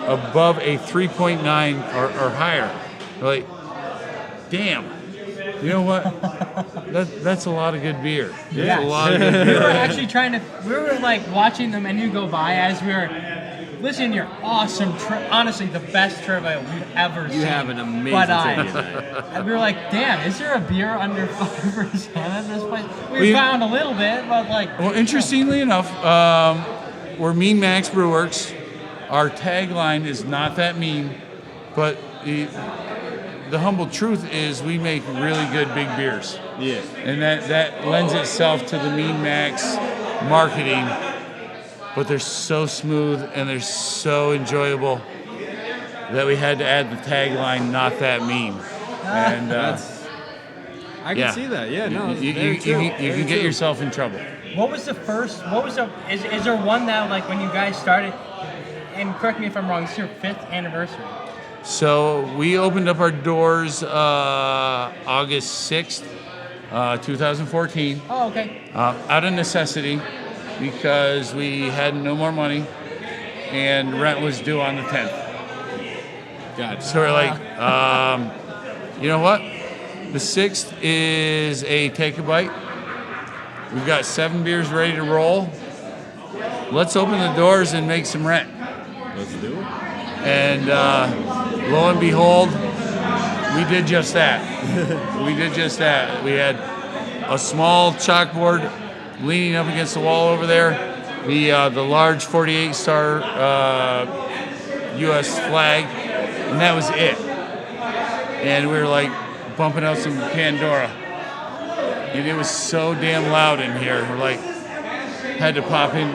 above a 3.9 or higher. We're like, damn, you know what? That's a lot of good beer. Yeah. That's a lot of good beer. We were actually we were like watching the menu go by as we were listening to your awesome, honestly, the best trivia we've ever seen. You have an amazing trivia night. And we were like, damn, is there a beer under 5% at this place? We found a little bit, but like... Well, interestingly enough, we're Mean Max Brew Works. Our tagline is not that mean, but the humble truth is we make really good big beers. Yeah. And that lends itself to the Mean Max marketing. But they're so smooth and they're so enjoyable that we had to add the tagline, "Not that mean." And I can see that. Yeah, no, you can get yourself in trouble. What was the first? Is there one that like when you guys started? And correct me if I'm wrong. This is your 5th anniversary. So we opened up our doors August 6th, 2014. Oh, okay. Out of necessity, because we had no more money and rent was due on the 10th. Gotcha. So we're like, you know what? The 6th is a take a bite. We've got 7 beers ready to roll. Let's open the doors and make some rent. Let's do it. And lo and behold, we did just that. We had a small chalkboard leaning up against the wall over there. The large 48-star U.S. flag, and that was it. And we were like bumping out some Pandora, and it was so damn loud in here. We're like, had to pop in,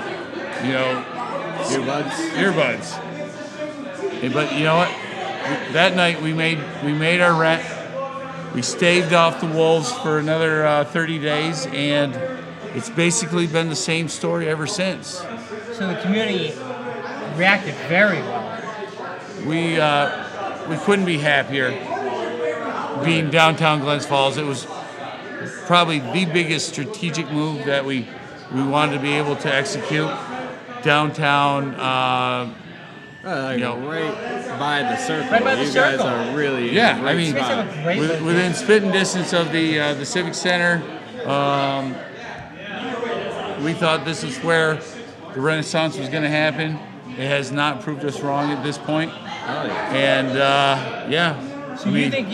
earbuds. But you know what? That night we made our rent. We staved off the wolves for another 30 days, and it's basically been the same story ever since. So the community reacted very well. We couldn't be happier being downtown Glens Falls. It was probably the biggest strategic move that we wanted to be able to execute. Downtown, right by the circle. Right by the you circle. guys are really within spitting distance of the Civic Center. We thought this is where the Renaissance was going to happen. It has not proved us wrong at this point. Oh, yeah. And So you think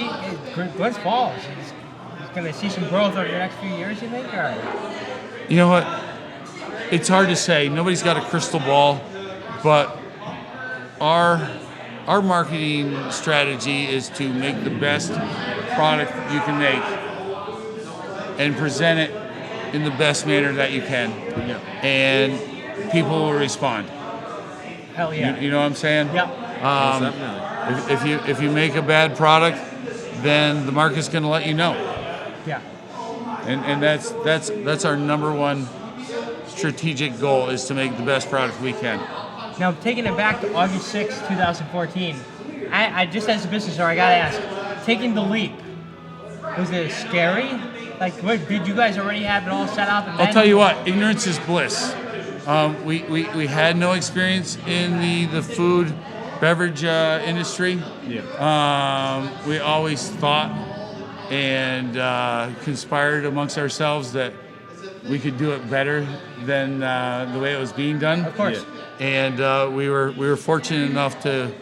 Glens Falls is going to see some growth over the next few years? You think, or? You know what? It's hard to say. Nobody's got a crystal ball, but our marketing strategy is to make the best product you can make and present it in the best manner that you can. Yeah. And people will respond. Hell yeah. You know what I'm saying? Yeah. If you make a bad product, then the market's going to let you know. Yeah. And that's our number one strategic goal, is to make the best product we can. Now, taking it back to August 6, 2014, I just as a business owner, I gotta ask, taking the leap, was it scary? Like, did you guys already have it all set up? And I'll tell you what, ignorance is bliss. We had no experience in the food, beverage industry. Yeah. We always thought and conspired amongst ourselves that we could do it better than the way it was being done. Of course. Yeah. And we were fortunate enough to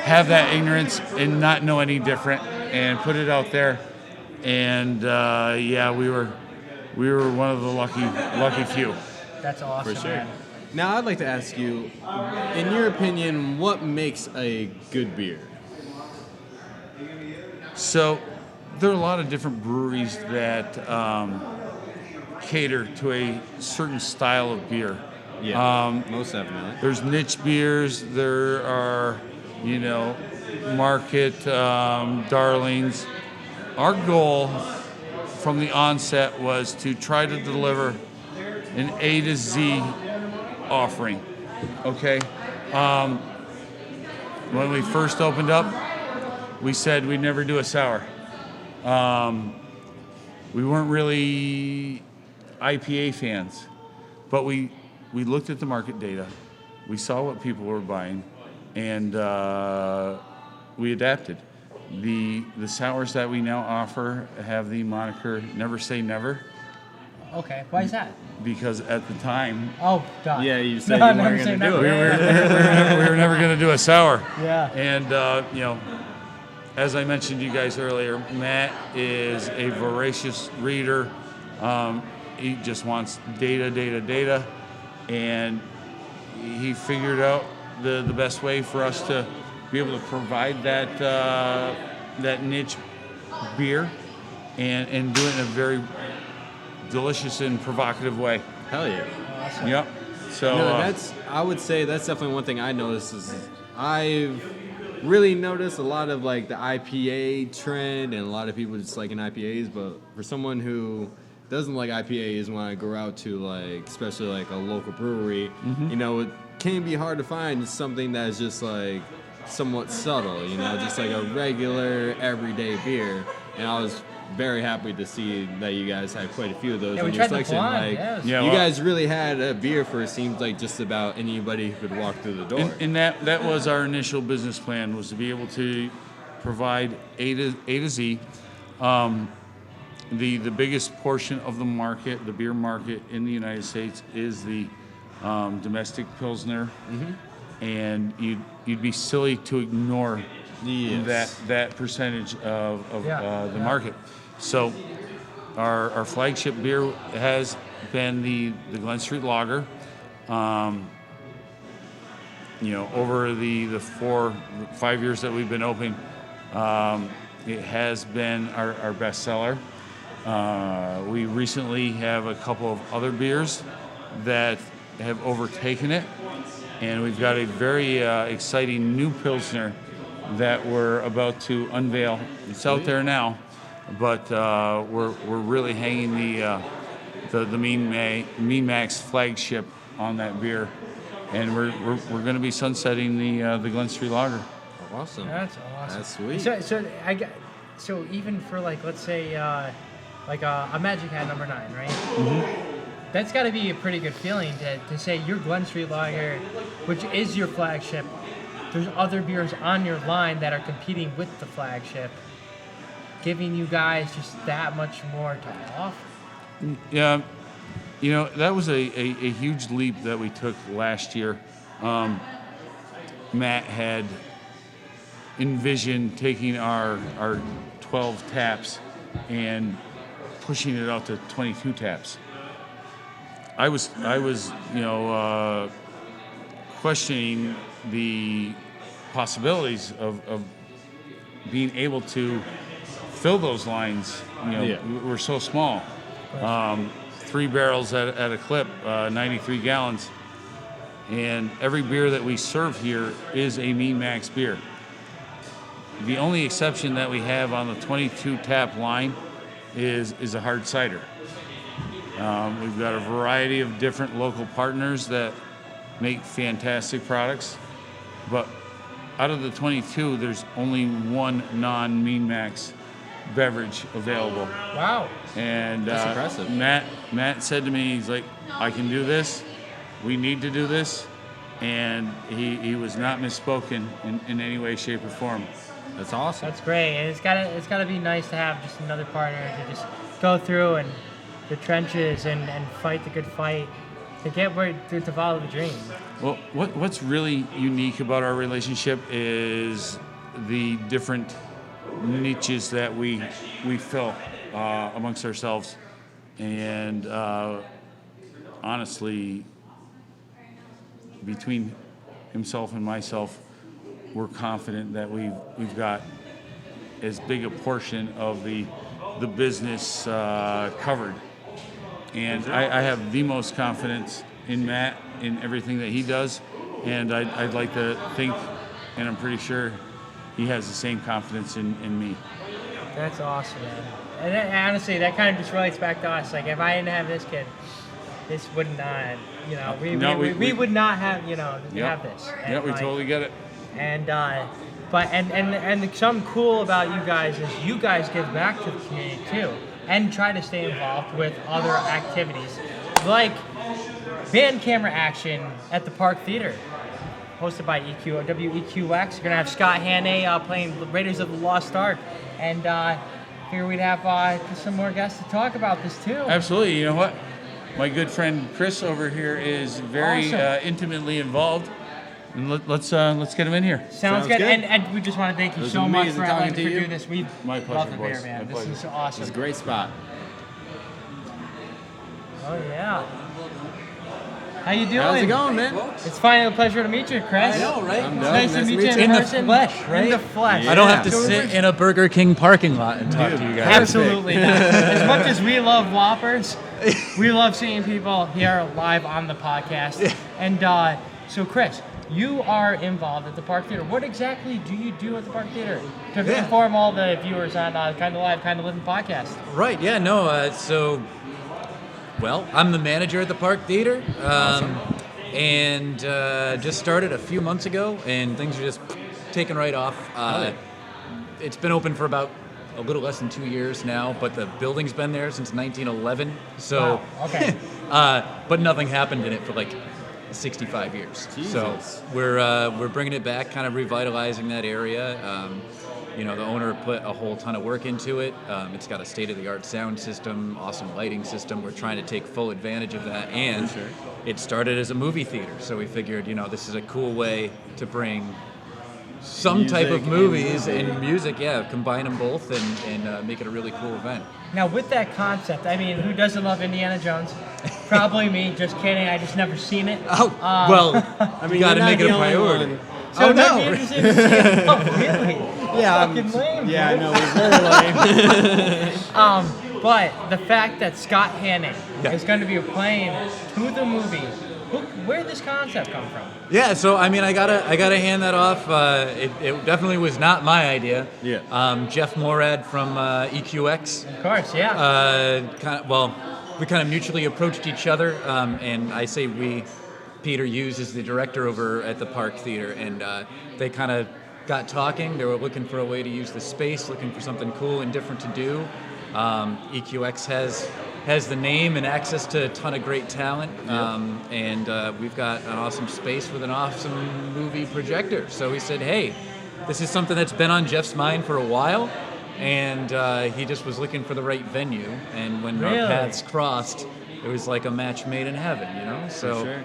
have that ignorance and not know any different, and put it out there. And we were one of the lucky few. That's awesome, For sure. man. Now, I'd like to ask you, in your opinion, what makes a good beer? So there are a lot of different breweries that cater to a certain style of beer. Yeah, most definitely. There's niche beers. There are, market darlings. Our goal from the onset was to try to deliver an A to Z offering. Okay. When we first opened up, we said we'd never do a sour. We weren't really IPA fans, but we looked at the market data, we saw what people were buying, and we adapted. The sours that we now offer have the moniker "Never Say Never." Okay, why is that? Because at the time, Oh, God. Yeah, you said No, you never weren't say going to never. do it. we were never going to do a sour. Yeah. And as I mentioned to you guys earlier, Matt is a voracious reader. He just wants data, and he figured out the best way for us to be able to provide that niche beer and do it in a very delicious and provocative way. Hell yeah. Awesome. Yep. So I would say that's definitely one thing I noticed is I've really noticed a lot of like the IPA trend, and a lot of people just liking IPAs, but for someone who doesn't like IPAs, when I go out to like, especially like a local brewery, it can be hard to find something that's just like somewhat subtle, just like a regular everyday beer. And I was very happy to see that you guys had quite a few of those Yeah, we in your tried the selection. blonde, yes. Yeah, you well- guys really had a beer for, it seems like, just about anybody who could walk through the door. And that was our initial business plan, was to be able to provide A to Z. The biggest portion of the market, the beer market in the United States, is the domestic Pilsner, and you'd be silly to ignore Yes. that percentage of Yeah. the market. So our flagship beer has been the Glen Street Lager. over the 4-5 years that we've been open, it has been our best seller. We recently have a couple of other beers that have overtaken it, and we've got a very exciting new Pilsner that we're about to unveil. It's out there now, but we're really hanging the Mean Max flagship on that beer, and we're going to be sunsetting the Glen Street Lager. Awesome. That's awesome. That's sweet. So even for like, let's say a Magic Hat number 9, right? Mm-hmm. That's got to be a pretty good feeling to say your Glen Street Lager, which is your flagship. There's other beers on your line that are competing with the flagship, giving you guys just that much more to offer. Yeah, that was a huge leap that we took last year. Matt had envisioned taking our 12 taps and pushing it out to 22 taps. I was questioning the possibilities of being able to fill those lines. We're so small. 3 barrels at a clip, 93 gallons. And every beer that we serve here is a Mean Max beer. The only exception that we have on the 22 tap line is a hard cider. We've got a variety of different local partners that make fantastic products, but out of the 22, there's only one non-Mean Max beverage available. Wow. And That's impressive. Matt said to me, he's like, I can do this. We need to do this. And he was not misspoken in any way, shape, or form. That's awesome. That's great, and it's gotta be nice to have just another partner to just go through and the trenches and fight the good fight to get to follow the dream. Well, what's really unique about our relationship is the different niches that we fill amongst ourselves, and honestly, between himself and myself, we're confident that we've got as big a portion of the business covered. And I have the most confidence in Matt, in everything that he does, and I'd like to think, and I'm pretty sure he has the same confidence in me. That's awesome, man. And honestly, that kind of just relates back to us. Like, if I didn't have this kid, this would not, we would not have, have this. And yeah, we totally get it. And and something cool about you guys is you guys give back to the community too, and try to stay involved with other activities, like band camera action at the Park Theater, hosted by WEQX. You're gonna have Scott Hannay playing Raiders of the Lost Ark, and here we'd have some more guests to talk about this too. Absolutely. You know what? My good friend Chris over here is very intimately involved. And let's get him in here. Sounds good. And we just want to thank you so much for doing this. We My pleasure, love the boys. beer, man. My This pleasure. is awesome. It's a great spot. Oh yeah. How you doing? How's it going, man? It's finally a pleasure to meet you, Chris. I know, right? I'm It's done. nice to meet you in the person. flesh, right? In the flesh. I don't have to So sit in a Burger King parking lot and talk to you guys. Absolutely not. As much as we love Whoppers, we love seeing people here live on the podcast. And so, Chris, you are involved at the Park Theater. What exactly do you do at the Park Theater to inform all the viewers on Kind of Live, Kind of Livin' podcast? Right, yeah, no, well, I'm the manager at the Park Theater. And just started a few months ago, and things are just taking right off. It's been open for about a little less than 2 years now, but the building's been there since 1911. So, Wow, okay. but nothing happened in it for like 65 years. Jesus. So we're bringing it back, kind of revitalizing that area. The owner put a whole ton of work into it. It's got a state-of-the-art sound system, awesome lighting system. We're trying to take full advantage of that. And it started as a movie theater, so we figured, this is a cool way to bring some type of Music movies and and music, combine them both and make it a really cool event. Now, with that concept, I mean, who doesn't love Indiana Jones? Probably me. Just kidding. I just never seen it. Oh, well, I mean, you got to you're not make it the a only priority. one. So Oh, that'd no. be interesting to see it. Oh, really? Yeah, Fucking lame. Yeah, I dude. know, it's very lame. But the fact that Scott Hanning Yeah. is going to be playing to the movie, where did this concept come from? Yeah, so I mean, I gotta hand that off. It definitely was not my idea. Yeah. Jeff Morad from EQX. Of course, yeah. We kind of mutually approached each other, and I say we. Peter Hughes is the director over at the Park Theater, and they kind of got talking. They were looking for a way to use the space, looking for something cool and different to do. EQX has the name and access to a ton of great talent, and we've got an awesome space with an awesome movie projector. So we said, hey, this is something that's been on Jeff's mind for a while, and he just was looking for the right venue. And when Really? our paths crossed, it was like a match made in heaven, you know? So, sure.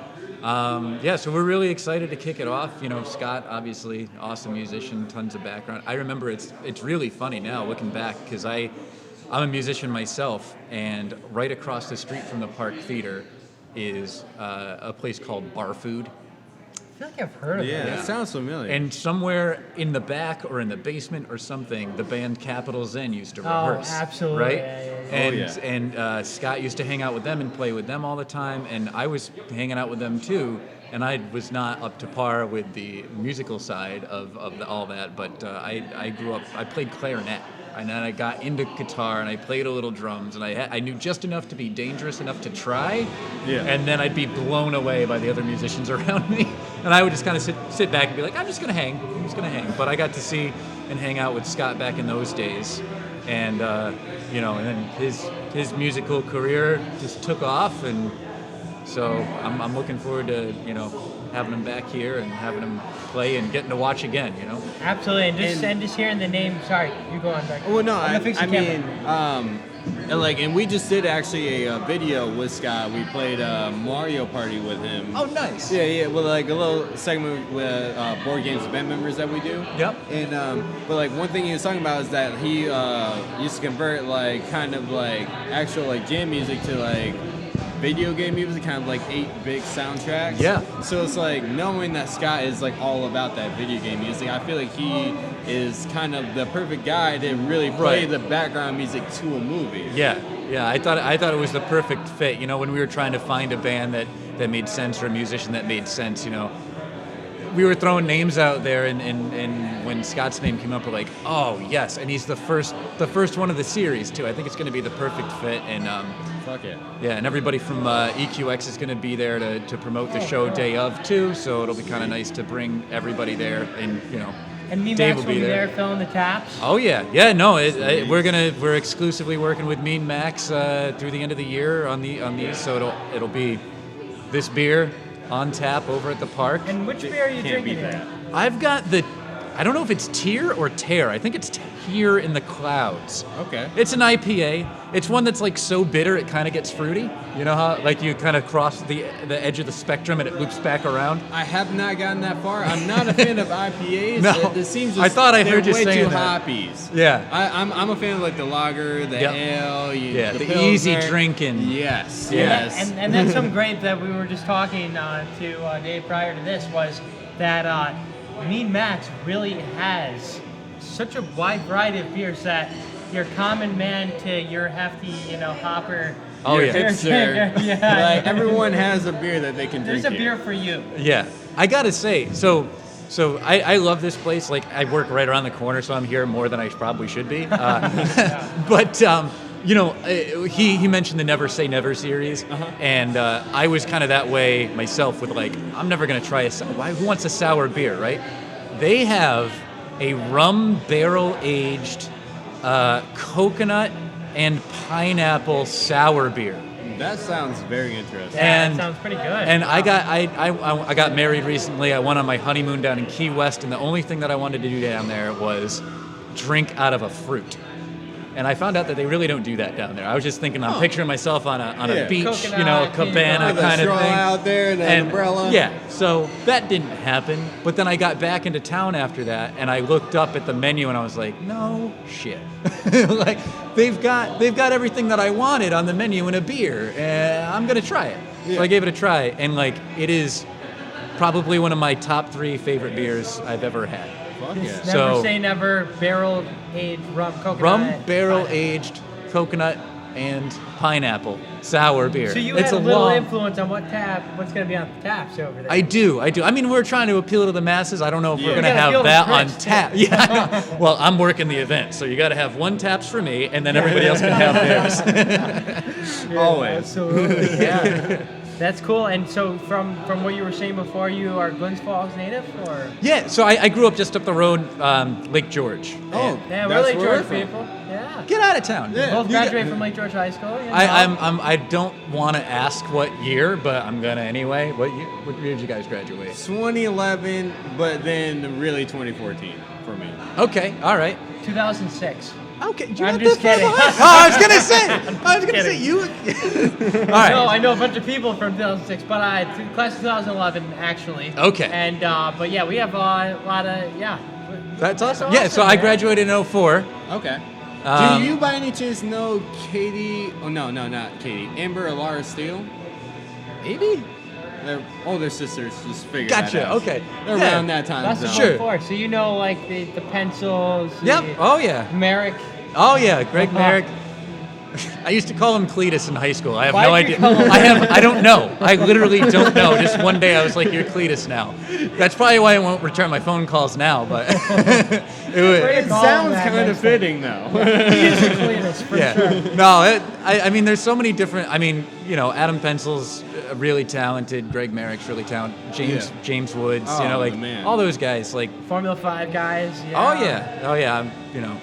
So we're really excited to kick it off. You know, Scott, obviously, awesome musician, tons of background. I remember it's really funny now looking back because I'm a musician myself, and right across the street from the Park Theater is a place called Bar Food. I feel like I've heard of Yeah, it. that sounds familiar. And somewhere in the back or in the basement or something, the band Capital Zen used to Oh, rehearse. absolutely. Right? Yeah, yeah, yeah. And Scott used to hang out with them and play with them all the time, and I was hanging out with them too. And I was not up to par with the musical side of all that, but I grew up. I played clarinet, and then I got into guitar, and I played a little drums, and I knew just enough to be dangerous enough to try. Yeah. And then I'd be blown away by the other musicians around me, and I would just kind of sit back and be like, I'm just gonna hang. But I got to see and hang out with Scott back in those days, and and then his musical career just took off, and so I'm looking forward to having him back here and having him play and getting to watch again. Absolutely. And just hearing the name. Sorry, you go on, Becky. Well, no, I'm gonna fix the camera. and we just did actually a video with Scott. We played Mario Party with him. Oh, nice. Yeah, with like a little segment with board games event members that we do. Yep. And but like one thing he was talking about is that he used to convert like kind of like actual like jam music to like video game music, kind of like 8-bit soundtracks. Yeah. So it's like knowing that Scott is like all about that video game music, I feel like he is kind of the perfect guy to really play Right. the background music to a movie. Yeah. I thought it was the perfect fit. When we were trying to find a band that made sense or a musician that made sense, we were throwing names out there, and when Scott's name came up, we're like, oh yes, and he's the first one of the series too. I think it's going to be the perfect fit, and Fuck it. yeah, and everybody from EQX is going to be there to promote the show day of too. So it'll be kind of nice to bring everybody there, and And Mean Dave Max will be there. filling the taps. Oh yeah. No, we're exclusively working with Mean Max through the end of the year on these, so it'll be this beer on tap over at the park. And which beer are you Can't drinking? beat that. I've got I don't know if it's Tear or Tear. I think it's Tear in the Clouds. Okay. It's an IPA. It's one that's like so bitter it kind of gets fruity. You know how like you kind of cross the edge of the spectrum and it loops back around? I have not gotten that far. I'm not a fan of IPAs. No. It seems I thought I heard you way saying too that. hoppies. Yeah. I'm a fan of like the lager, the Yep. ale, The Pilsner. easy drinking. Yes. Yeah. Yes. And that's something great that we were just talking to Dave prior to this was that Mean Max really has such a wide variety of beers that your common man to your hefty, hopper. Oh, You're yeah. a hipster. Yeah. Like everyone has a beer that they can drink. There's a here. beer for you. Yeah, I gotta say, so I love this place. Like, I work right around the corner, so I'm here more than I probably should be. But he mentioned the Never Say Never series, and I was kind of that way myself. With like, I'm never gonna try who wants a sour beer, right? They have a rum barrel aged coconut and pineapple sour beer. That sounds very interesting. Yeah, And- that sounds pretty good. And I got married recently. I went on my honeymoon down in Key West, and the only thing that I wanted to do down there was drink out of a fruit. And I found out that they really don't do that down there. I was just thinking, I'm picturing myself on a beach, Coconut, you know, a cabana With a kind of straw thing. out there and an umbrella. Yeah, so that didn't happen. But then I got back into town after that, and I looked up at the menu, and I was like, no shit. Like, they've got everything that I wanted on the menu in a beer, and I'm gonna try it. So I gave it a try, and like, it is probably one of my top 3 favorite beers I've ever had. Fuck yeah. Never So- say never. Barrel aged rum, coconut. Rum, barrel pineapple. aged, coconut, and pineapple sour beer. So you it's had a a little long. influence on what's going to be on the taps over there. I do. I mean, we're trying to appeal to the masses. I don't know if we're Yeah. going to You gotta have appeal to that on Chris, too. tap. Yeah, I know. Well, I'm working the event, so you got to have 1 taps for me, and then everybody else can have theirs. Always. Absolutely. Yeah. That's cool. And so from what you were saying before, you are Glens Falls native, or? Yeah, so I grew up just up the road, Lake George. Oh, Yeah, we're that's Lake where George we're from. people. Yeah. Get out of town. Yeah. Both You got- graduated from Lake George High School. You know? I don't want to ask what year, but I'm gonna anyway. What year did you guys graduate? 2011, but then really 2014 for me. Okay, all right. 2006. Okay, you're I'm not just that far kidding. behind. Oh, I was gonna say kidding. you. All right. No, I know a bunch of people from 2006, but class of 2011 actually. Okay. And but yeah, we have a lot of That's awesome. That's Yeah, so awesome, I man. graduated in 04. Okay. Um, Do you by any chance know Katie? Oh no, not Katie. Amber or Laura Steele? Maybe. They're older sisters. Just figured Gotcha. that out. Okay. They're Yeah. around that time That's the zone. Sure. fun for. So you know, like the pencils. Yep. the Oh yeah. Merrick. Oh yeah. Greg Uh-huh. Merrick. I used to call him Cletus in high school. I have Why'd no you idea. call him I don't know. I literally don't know. Just one day I was like, "You're Cletus now." That's probably why I won't return my phone calls now. But it Great. was, It Call sounds that kind of next fitting though. He is a Cletus for yeah. sure. No, I mean, there's so many different. I mean, you know, Adam Pencil's really talented. Greg Merrick's really talented. James Woods. Oh, You know, like man. all those guys. Like, Formula 5 guys. oh yeah. You know,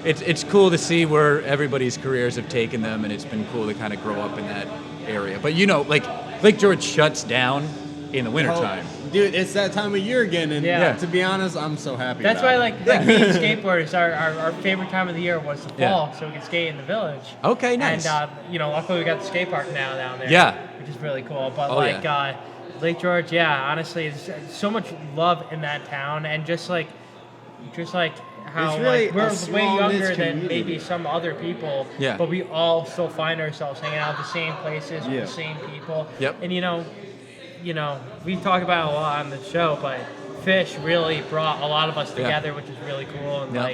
it's cool to see where everybody's careers have taken them, and it's been cool to kind of grow up in that area. But you know, like Lake George shuts down in the wintertime. Dude, it's that time of year again, and Yeah. to be honest, I'm so happy. That's about why, it. like me and skateboarders, our favorite time of the year was the Yeah. fall, so we could skate in the village. Okay, nice. And you know, luckily we got the skate park now down there. Yeah. Which is really cool. But Oh, like yeah. Lake George, yeah, honestly, there's so much love in that town, and just like how It's really like, we're a way small younger niche than community. maybe some other people. Yeah. But we all still find ourselves hanging out at the same places Yeah. with the same people. Yep. And you know, we talk about it a lot on the show, but Fish really brought a lot of us Yeah. together, which is really cool. And Yeah.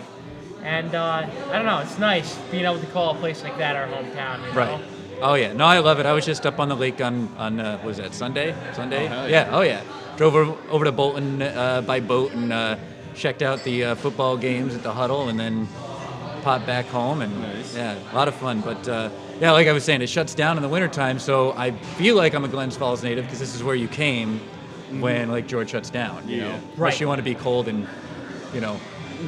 I don't know, it's nice being able to call a place like that our hometown. You know? Right. Oh yeah. No, I love it. I was just up on the lake on what was that, Sunday? Sunday? Oh, hell yeah. yeah. Oh yeah. Drove over to Bolton by boat and checked out the football games at the Huddle, and then popped back home, and Nice. yeah, a lot of fun. But yeah, like I was saying, it shuts down in the wintertime, so I feel like I'm a Glens Falls native because this is where you came when Lake George shuts down. You Yeah. know, Right. unless you want to be cold and you know.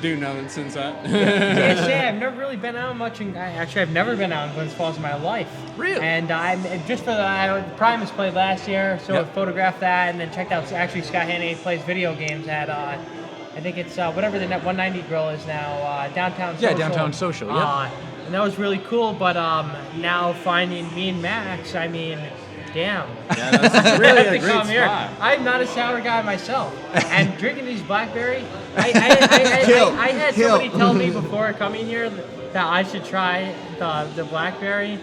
Do nothing since that. Yeah, say, I've never really been out much. I've never been out in Glens Falls in my life. Really? And I'm just for the Primus played last year, so Yep. I photographed that, and then checked out. Actually, Scott Haney plays video games at I think it's whatever the 190 Grill is now, downtown. Yeah, Social. Downtown Social, yeah. And that was really cool. But now finding Mean Max, I mean, damn. Yeah, that's really I have a to great come here. spot. I'm not a sour guy myself, and drinking these blackberry, I had Kill. somebody tell me before coming here that I should try the blackberry,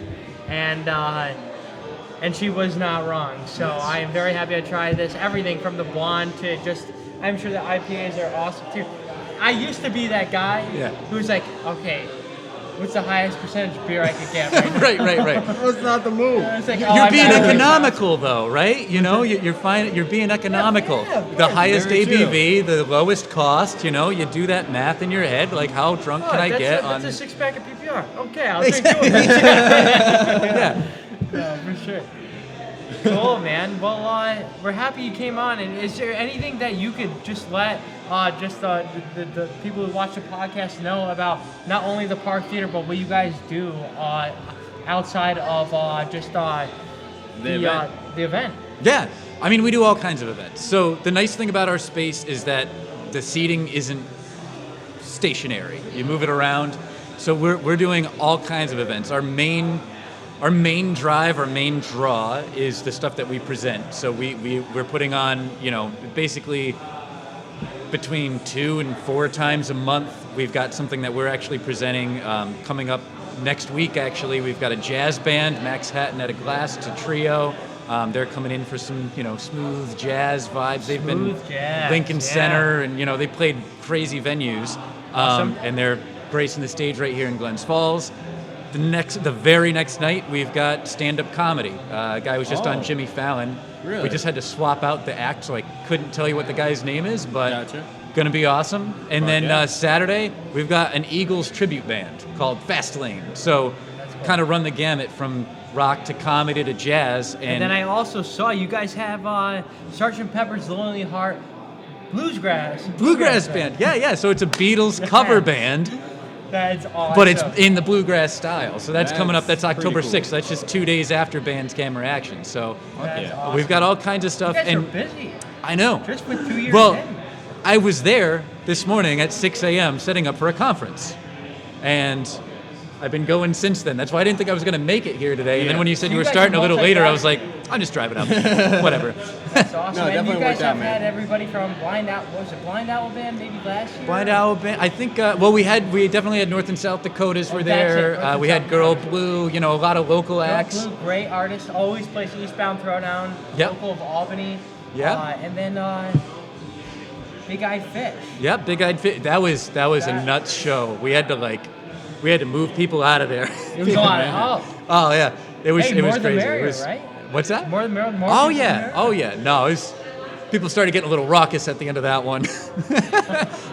and she was not wrong. So I am very happy I tried this. Everything from the blonde to just, I'm sure the IPAs are awesome too. I used to be that guy Yeah. who's like, okay, what's the highest percentage beer I could get right now? Right. That's not the move. It's like, You're I'm being not really- economical, though, right? You know, you're fine. You're being economical. Yeah, the highest very true. ABV, the lowest cost. You know, you do that math in your head, like how drunk can I get on? That's a 6-pack of PPR. Okay, I'll drink 2 of it. Yeah. Yeah, for sure. Cool, man. Well, we're happy you came on. And is there anything that you could just let the people who watch the podcast know about not only the Park Theater, but what you guys do outside of the event? Yeah. I mean, we do all kinds of events. So the nice thing about our space is that the seating isn't stationary. You move it around. So we're doing all kinds of events. Our main drive, our main draw is the stuff that we present. So we're putting on, basically between 2 and 4 times a month. We've got something that we're actually presenting coming up next week. Actually, we've got a jazz band, Max Hatton at a Glass. It's a trio. They're coming in for some, smooth jazz vibes. They've been Lincoln Center, and they played crazy venues. Awesome. And they're gracing the stage right here in Glens Falls. The very next night, we've got stand-up comedy. A guy was just on Jimmy Fallon. Really? We just had to swap out the act, so I couldn't tell you what the guy's name is, but Gotcha. gonna be awesome. And Fuck then yeah. Saturday, we've got an Eagles tribute band called Fastlane. So kind of run the gamut from rock to comedy to jazz. And then I also saw you guys have Sgt. Pepper's Lonely Heart Bluegrass band. Yeah. So it's a Beatles cover band. That's awesome. But it's in the bluegrass style. So that's coming up. That's That's October pretty cool. 6th. That's just 2 days after Band's Camera Action. So That's awesome. we've got all kinds of stuff. You guys and are busy. I know. Just with 2 years Well, in. I was there this morning at 6 a.m. setting up for a conference. And I've been going since then. That's why I didn't think I was going to make it here today. And then when you said You you were guys starting are a little later, I was multi-talented. like, I'm just driving up. Whatever. That's awesome. No, it and you definitely guys worked out, have man. had everybody from Blind Owl. What was it, Blind Owl Band maybe last year? Blind Owl Band. I think, we definitely had North and South Dakotas were Oh, that's it, there. North and We had South Girl Dakotas. Blue, a lot of local acts. Blue, great artist. Always plays Eastbound Throwdown. Yep. Local of Albany. Yeah. And then Big Eyed Fish. Yep, Big Eyed Fish. That was a nuts show. We had to move people out of there. It was on. Oh yeah, it was Hey, more the crazy. merrier, It was, right? What's that? More the merrier. More Oh people yeah, the merrier? oh yeah. No, people started getting a little raucous at the end of that one.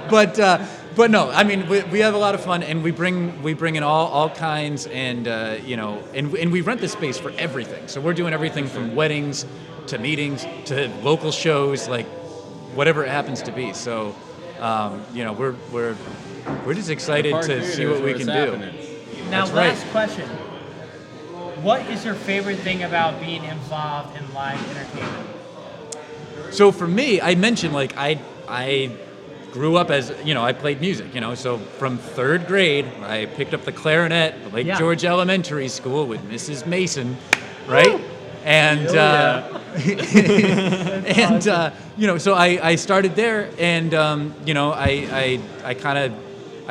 But no, I mean we have a lot of fun, and we bring in all kinds, and and we rent the space for everything. So we're doing everything from weddings to meetings to local shows, like whatever it happens to be. So we're just excited Park to Theater see is what we where can it's do. happening. Now, That's right. last question. What is your favorite thing about being involved in live entertainment? So for me, I mentioned I grew up as I played music. So from 3rd grade, I picked up the clarinet at Lake Yeah. George Elementary School with Mrs. Mason, right? Woo! And so I started there, and I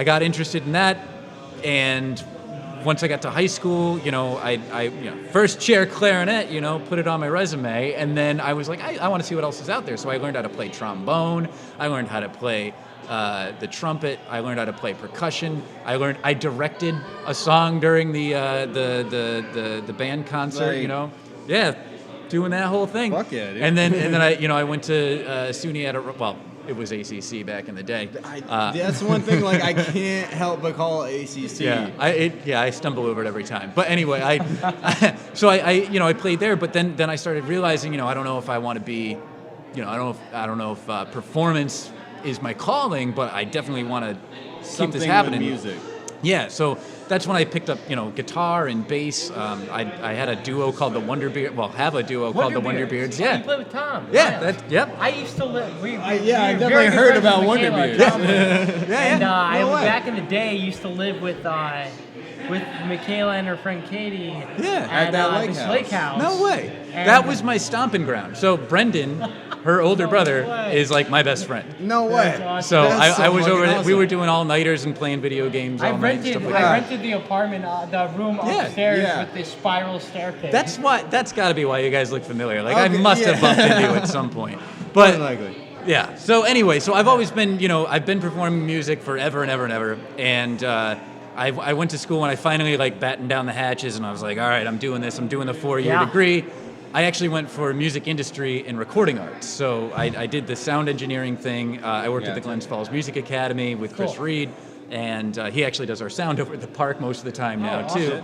got interested in that, and once I got to high school, I first chair clarinet, put it on my resume, and then I was like, I want to see what else is out there. So I learned how to play trombone. I learned how to play the trumpet. I learned how to play percussion. I directed a song during the band concert. Like- Yeah, doing that whole thing. Fuck yeah, dude. And then I went to SUNY it was ACC back in the day. That's one thing. Like I can't help but call it ACC. Yeah, I stumble over it every time. But anyway, I played there. But then I started realizing, I don't know if I want to be, I don't know if performance is my calling, but I definitely want to keep this happening. With music. Yeah, so that's when I picked up, guitar and bass. I had a duo called the Wonderbeard. Well, have a duo called the Wonderbeards. Oh, Yeah. you play with Tom. Yeah, Right. I used to live. I definitely heard about Wonderbeards. And I No way. back in the day used to live with Michaela and her friend Katie. Yeah. At that lake this house. lake house. No way. And- That was my stomping ground. So Brendan, her older No brother, way. is like my best friend. No way. That's awesome. So That's I was fucking over there. We awesome. were doing all-nighters and playing video games all night and stuff like that. I rented the apartment, the room Yeah, upstairs yeah. with the spiral staircase. That's got to be why you guys look familiar. Like I Okay, must have yeah. bumped into you at some point. More But likely. yeah. So anyway, I've always been, I've been performing music forever and ever and ever. And I went to school and I finally battened down the hatches and I was like, all right, I'm doing this. I'm doing the 4-year Yeah. degree. I actually went for music industry and recording arts. So I did the sound engineering thing. I worked at the Gotcha. Glens Falls Music Academy with Chris Cool. Reed. And he actually does our sound over at the park most of the time now, awesome. too.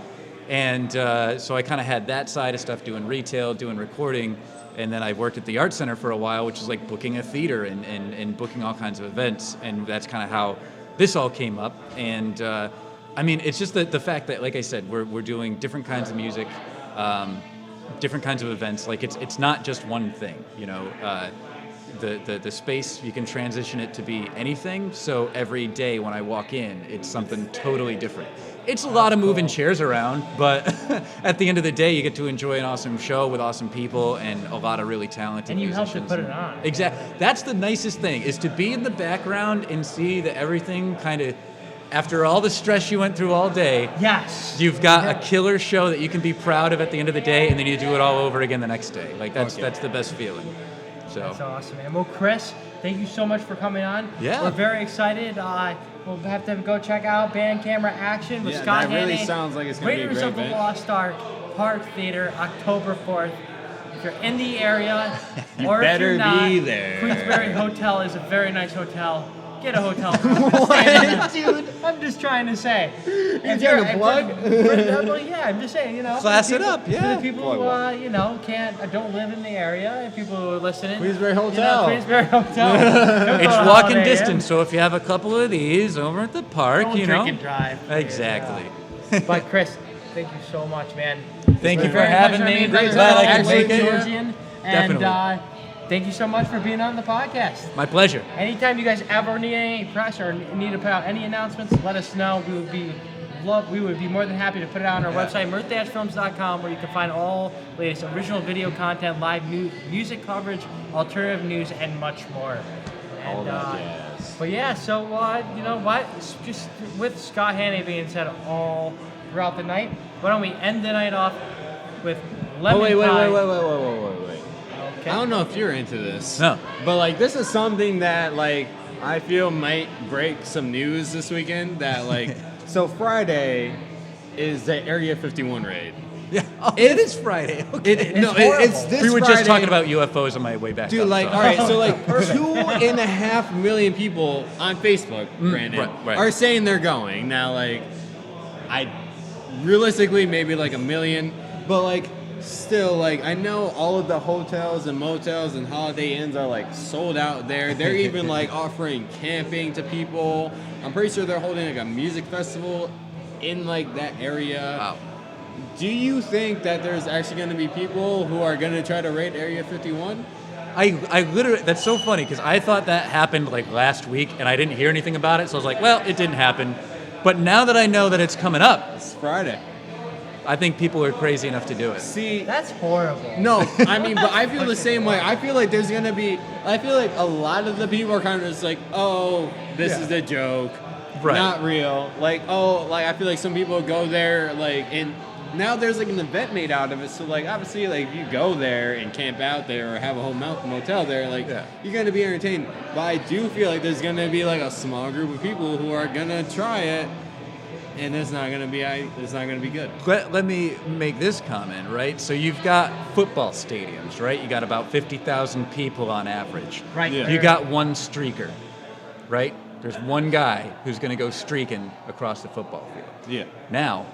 And so I kind of had that side of stuff, doing retail, doing recording. And then I worked at the Art Center for a while, which is like booking a theater and booking all kinds of events. And that's kind of how this all came up. And it's just the fact that, like I said, we're doing different kinds of music, different kinds of events. Like it's not just one thing, the space, you can transition it to be anything. So every day when I walk in, it's something totally different. It's a lot of moving chairs around, but at the end of the day, you get to enjoy an awesome show with awesome people and a lot of really talented musicians. And you help to put it on. Exactly. That's the nicest thing, is to be in the background and see that everything kind of, after all the stress you went through all day, yes, you've got a killer show that you can be proud of at the end of the day, and then you do it all over again the next day. Like that's the best feeling. So that's awesome, man. Well, Chris, thank you so much for coming on. Yeah. We're very excited. We'll have to go check out Band Camera Action with Scott that really Haney. sounds like it's going to be a Raiders great of the event. Lost Ark, Park Theater, October 4th. If you're in the area, or if better you're not, be there. Queensberry Hotel is a very nice hotel. Get a hotel. What, dude? I'm just trying to say. You trying to plug? Well, yeah, I'm just saying, Class for it people- up, yeah. For the people who, don't live in the area, and people who are listening. Queensberry Hotel. Queensberry Hotel. it's walking distance, so if you have a couple of these over at the park, Don't drink and drive. Exactly. But Chris, thank you so much, man. Thank you for Very having pleasure me. meeting you. Glad I could Actually, make it. Georgian. Definitely. And thank you so much for being on the podcast. My pleasure. Anytime you guys ever need any press or need to put out any announcements, let us know. We would be more than happy to put it out on our website, mirth-films.com, where you can find all latest original video content, live music coverage, alternative news, and much more. And, All that jazz. But yeah, so you know what? Just with Scott Haney being said all throughout the night, why don't we end the night off with lemon Oh, wait. Okay. I don't know if you're into this. No. But like this is something that like I feel might break some news this weekend that like so Friday is the Area 51 raid. Yeah. Oh, it is Friday. Okay. It's this We were Friday. just talking about UFOs on my way back. Dude, up, like, so. all right, so like 2.5 million people on Facebook, Brandon, right. are saying they're going. Now, like, I realistically maybe like 1 million, but like still, like, I know all of the hotels and motels and Holiday Inns are like sold out there. They're even like offering camping to people. I'm pretty sure they're holding like a music festival in like that area. Wow. Do you think that there's actually going to be people who are going to try to raid Area 51? I literally, that's so funny because I thought that happened like last week and I didn't hear anything about it. So I was like, well, it didn't happen. But now that I know that it's coming up, It's Friday. I think people are crazy enough to do it. See, That's horrible. no, I mean, but I feel the same way. I feel like there's going to be, I feel like a lot of the people are kind of just like, oh, this is a joke. Right. Not real. Like, oh, like, I feel like some people go there, like, and now there's like an event made out of it. So, like, obviously, like, if you go there and camp out there or have a whole motel there, like, you're going to be entertained. But I do feel like there's going to be like a small group of people who are going to try it. And it's not gonna be good. Let me make this comment, right? So you've got football stadiums, right? You got about 50,000 people on average. Right. Yeah. You got one streaker, right? There's one guy who's going to go streaking across the football field. Yeah. Now,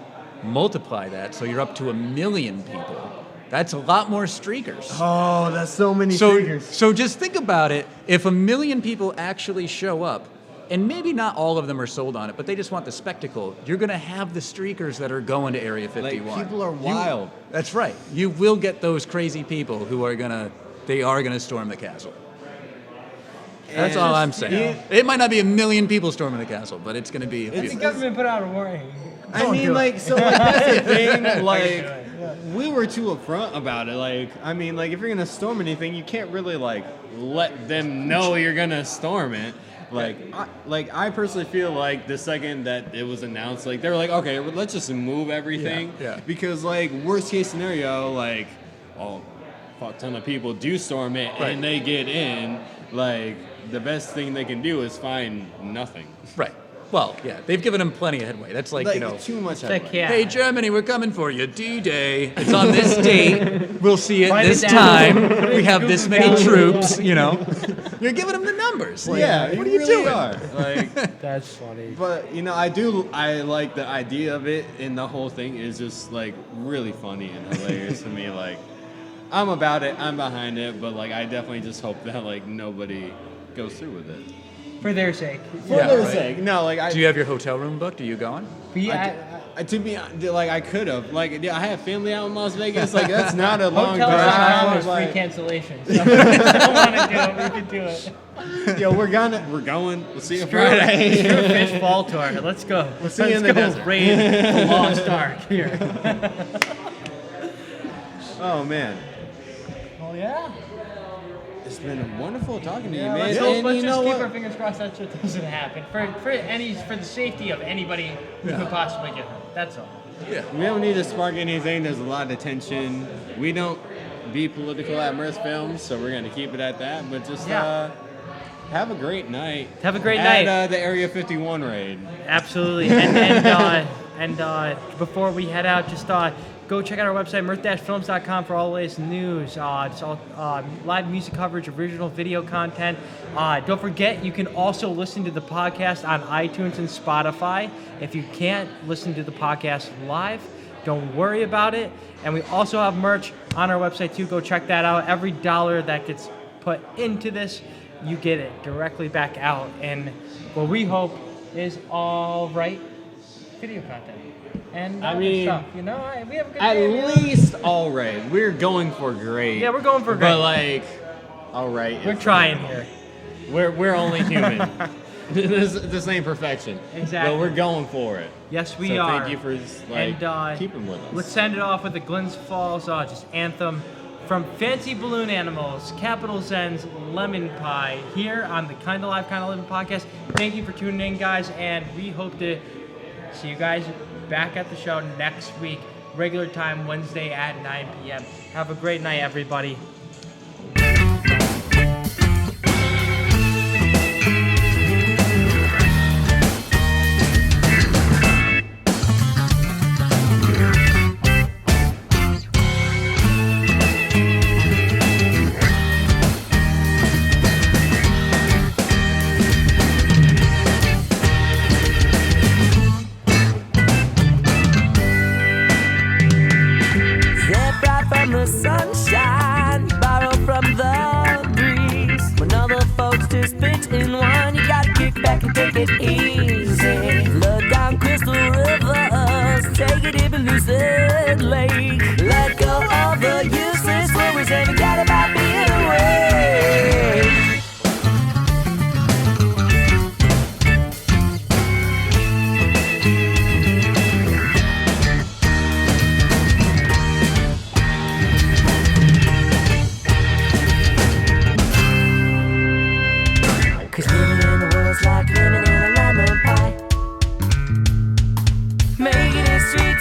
multiply that so you're up to 1 million people. That's a lot more streakers. Oh, that's so many So just think about it. If 1 million people actually show up, and maybe not all of them are sold on it, but they just want the spectacle, you're going to have the streakers that are going to Area 51. Like, people are wild. That's right. You will get those crazy people who are going to storm the castle. That's all I'm saying. It might not be 1 million people storming the castle, but it's going to be a The few. government put out a warning. I mean, like, so like that's the thing. Like, we were too upfront about it. Like, I mean, like, if you're gonna storm anything, you can't really like let them know you're gonna storm it. Like, I personally feel like the second that it was announced, like, they were like, okay, well, let's just move everything. Yeah. Because, like, worst case scenario, like, a fuck ton of people do storm it and they get in. Like, the best thing they can do is find nothing. Right. Well, yeah, they've given them plenty of headway. That's like, too much. Like, yeah. hey, Germany, we're coming for you. D-Day. It's on this date. We'll see it Write this it down. time. We have this many troops, you know. You're giving them the numbers. Like, Yeah, what are you you really doing? are. Like, That's funny. but you know, I like the idea of it, and the whole thing is just like really funny and hilarious to me. Like, I'm about it, I'm behind it, but like I definitely just hope that like nobody goes through with it. For their sake. For their sake. No, like Do you have your hotel room booked? Are you going? to be like I could have I have family out in Las Vegas. Like that's not a long drive. Hotels.com is free cancellation. So if you don't want to do it, we can do it. Yo, we're going. We'll see you Friday. Screw Fish Fall Tour. Let's go. We'll see you in the desert. Raid the Lost Ark here. Oh man. Oh yeah. It's been wonderful talking to you, man. Let's just keep our fingers crossed that shit doesn't happen. For the safety of anybody who could possibly get hurt. That's all. Yeah. We don't need to spark anything. There's a lot of tension. We don't be political at Mirth Films, so we're gonna keep it at that. But just have a great night. Have a great night. At the Area 51 raid. Absolutely. And before we head out, just go check out our website, mirth-films.com, for all the latest news, just all live music coverage, original video content. Don't forget, you can also listen to the podcast on iTunes and Spotify. If you can't listen to the podcast live, don't worry about it. And we also have merch on our website, too. Go check that out. Every dollar that gets put into this, you get it directly back out. And what we hope is all right video content. And stuff, we have a good at day, least all right. We're going for great. Yeah, we're going for great. But all right. We're trying here. We're only human. this ain't perfection. Exactly. But we're going for it. Yes, we are. Thank you for keeping with us. Let's send it off with the Glens Falls just anthem from Fancy Balloon Animals, Capital Zen's Lemon Pie, here on the Kinda Live, Kinda Livin' podcast. Thank you for tuning in, guys, and we hope to see you guys back at the show next week, regular time, Wednesday at 9 p.m. Have a great night, everybody. The sunshine, borrow from the breeze. When other folks just pitch in one, you gotta kick back and take it easy. Flood down crystal rivers, take a dip in Lucid Lake. Let go of the useless worries and forget about being away.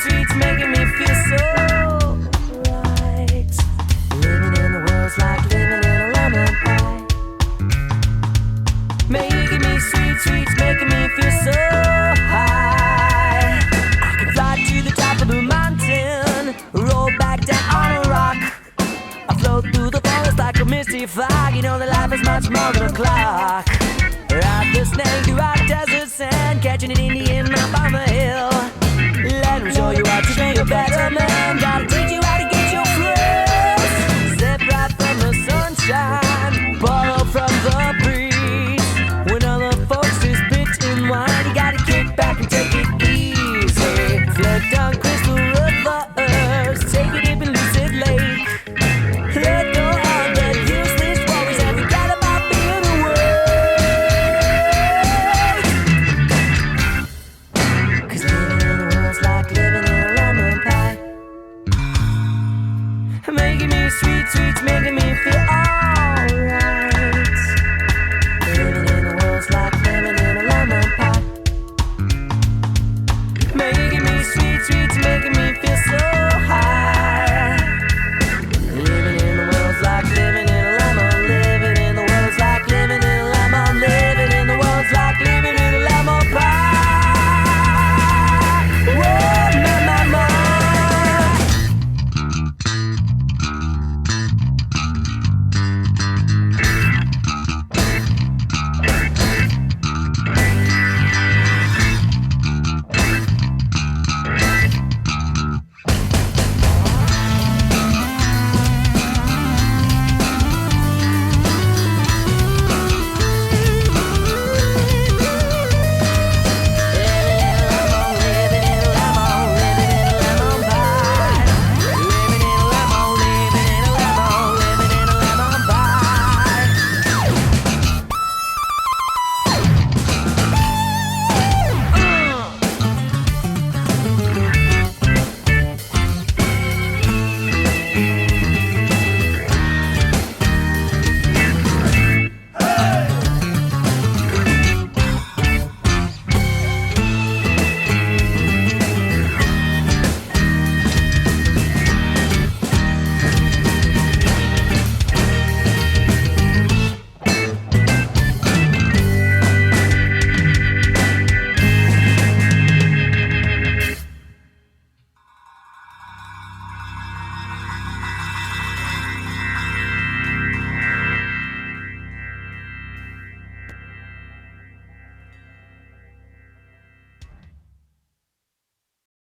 Sweets making me feel so right. Living in the world's like living in a lemon pie. Making me sweets making me feel so high. I can fly to the top of the mountain, roll back down on a rock. I float through the forest like a misty fog. You know that life is much more than a clock. Ride the snake throughout desert sand, catching an Indian up on the hill. Let me show you how to be a better man. Gotta teach you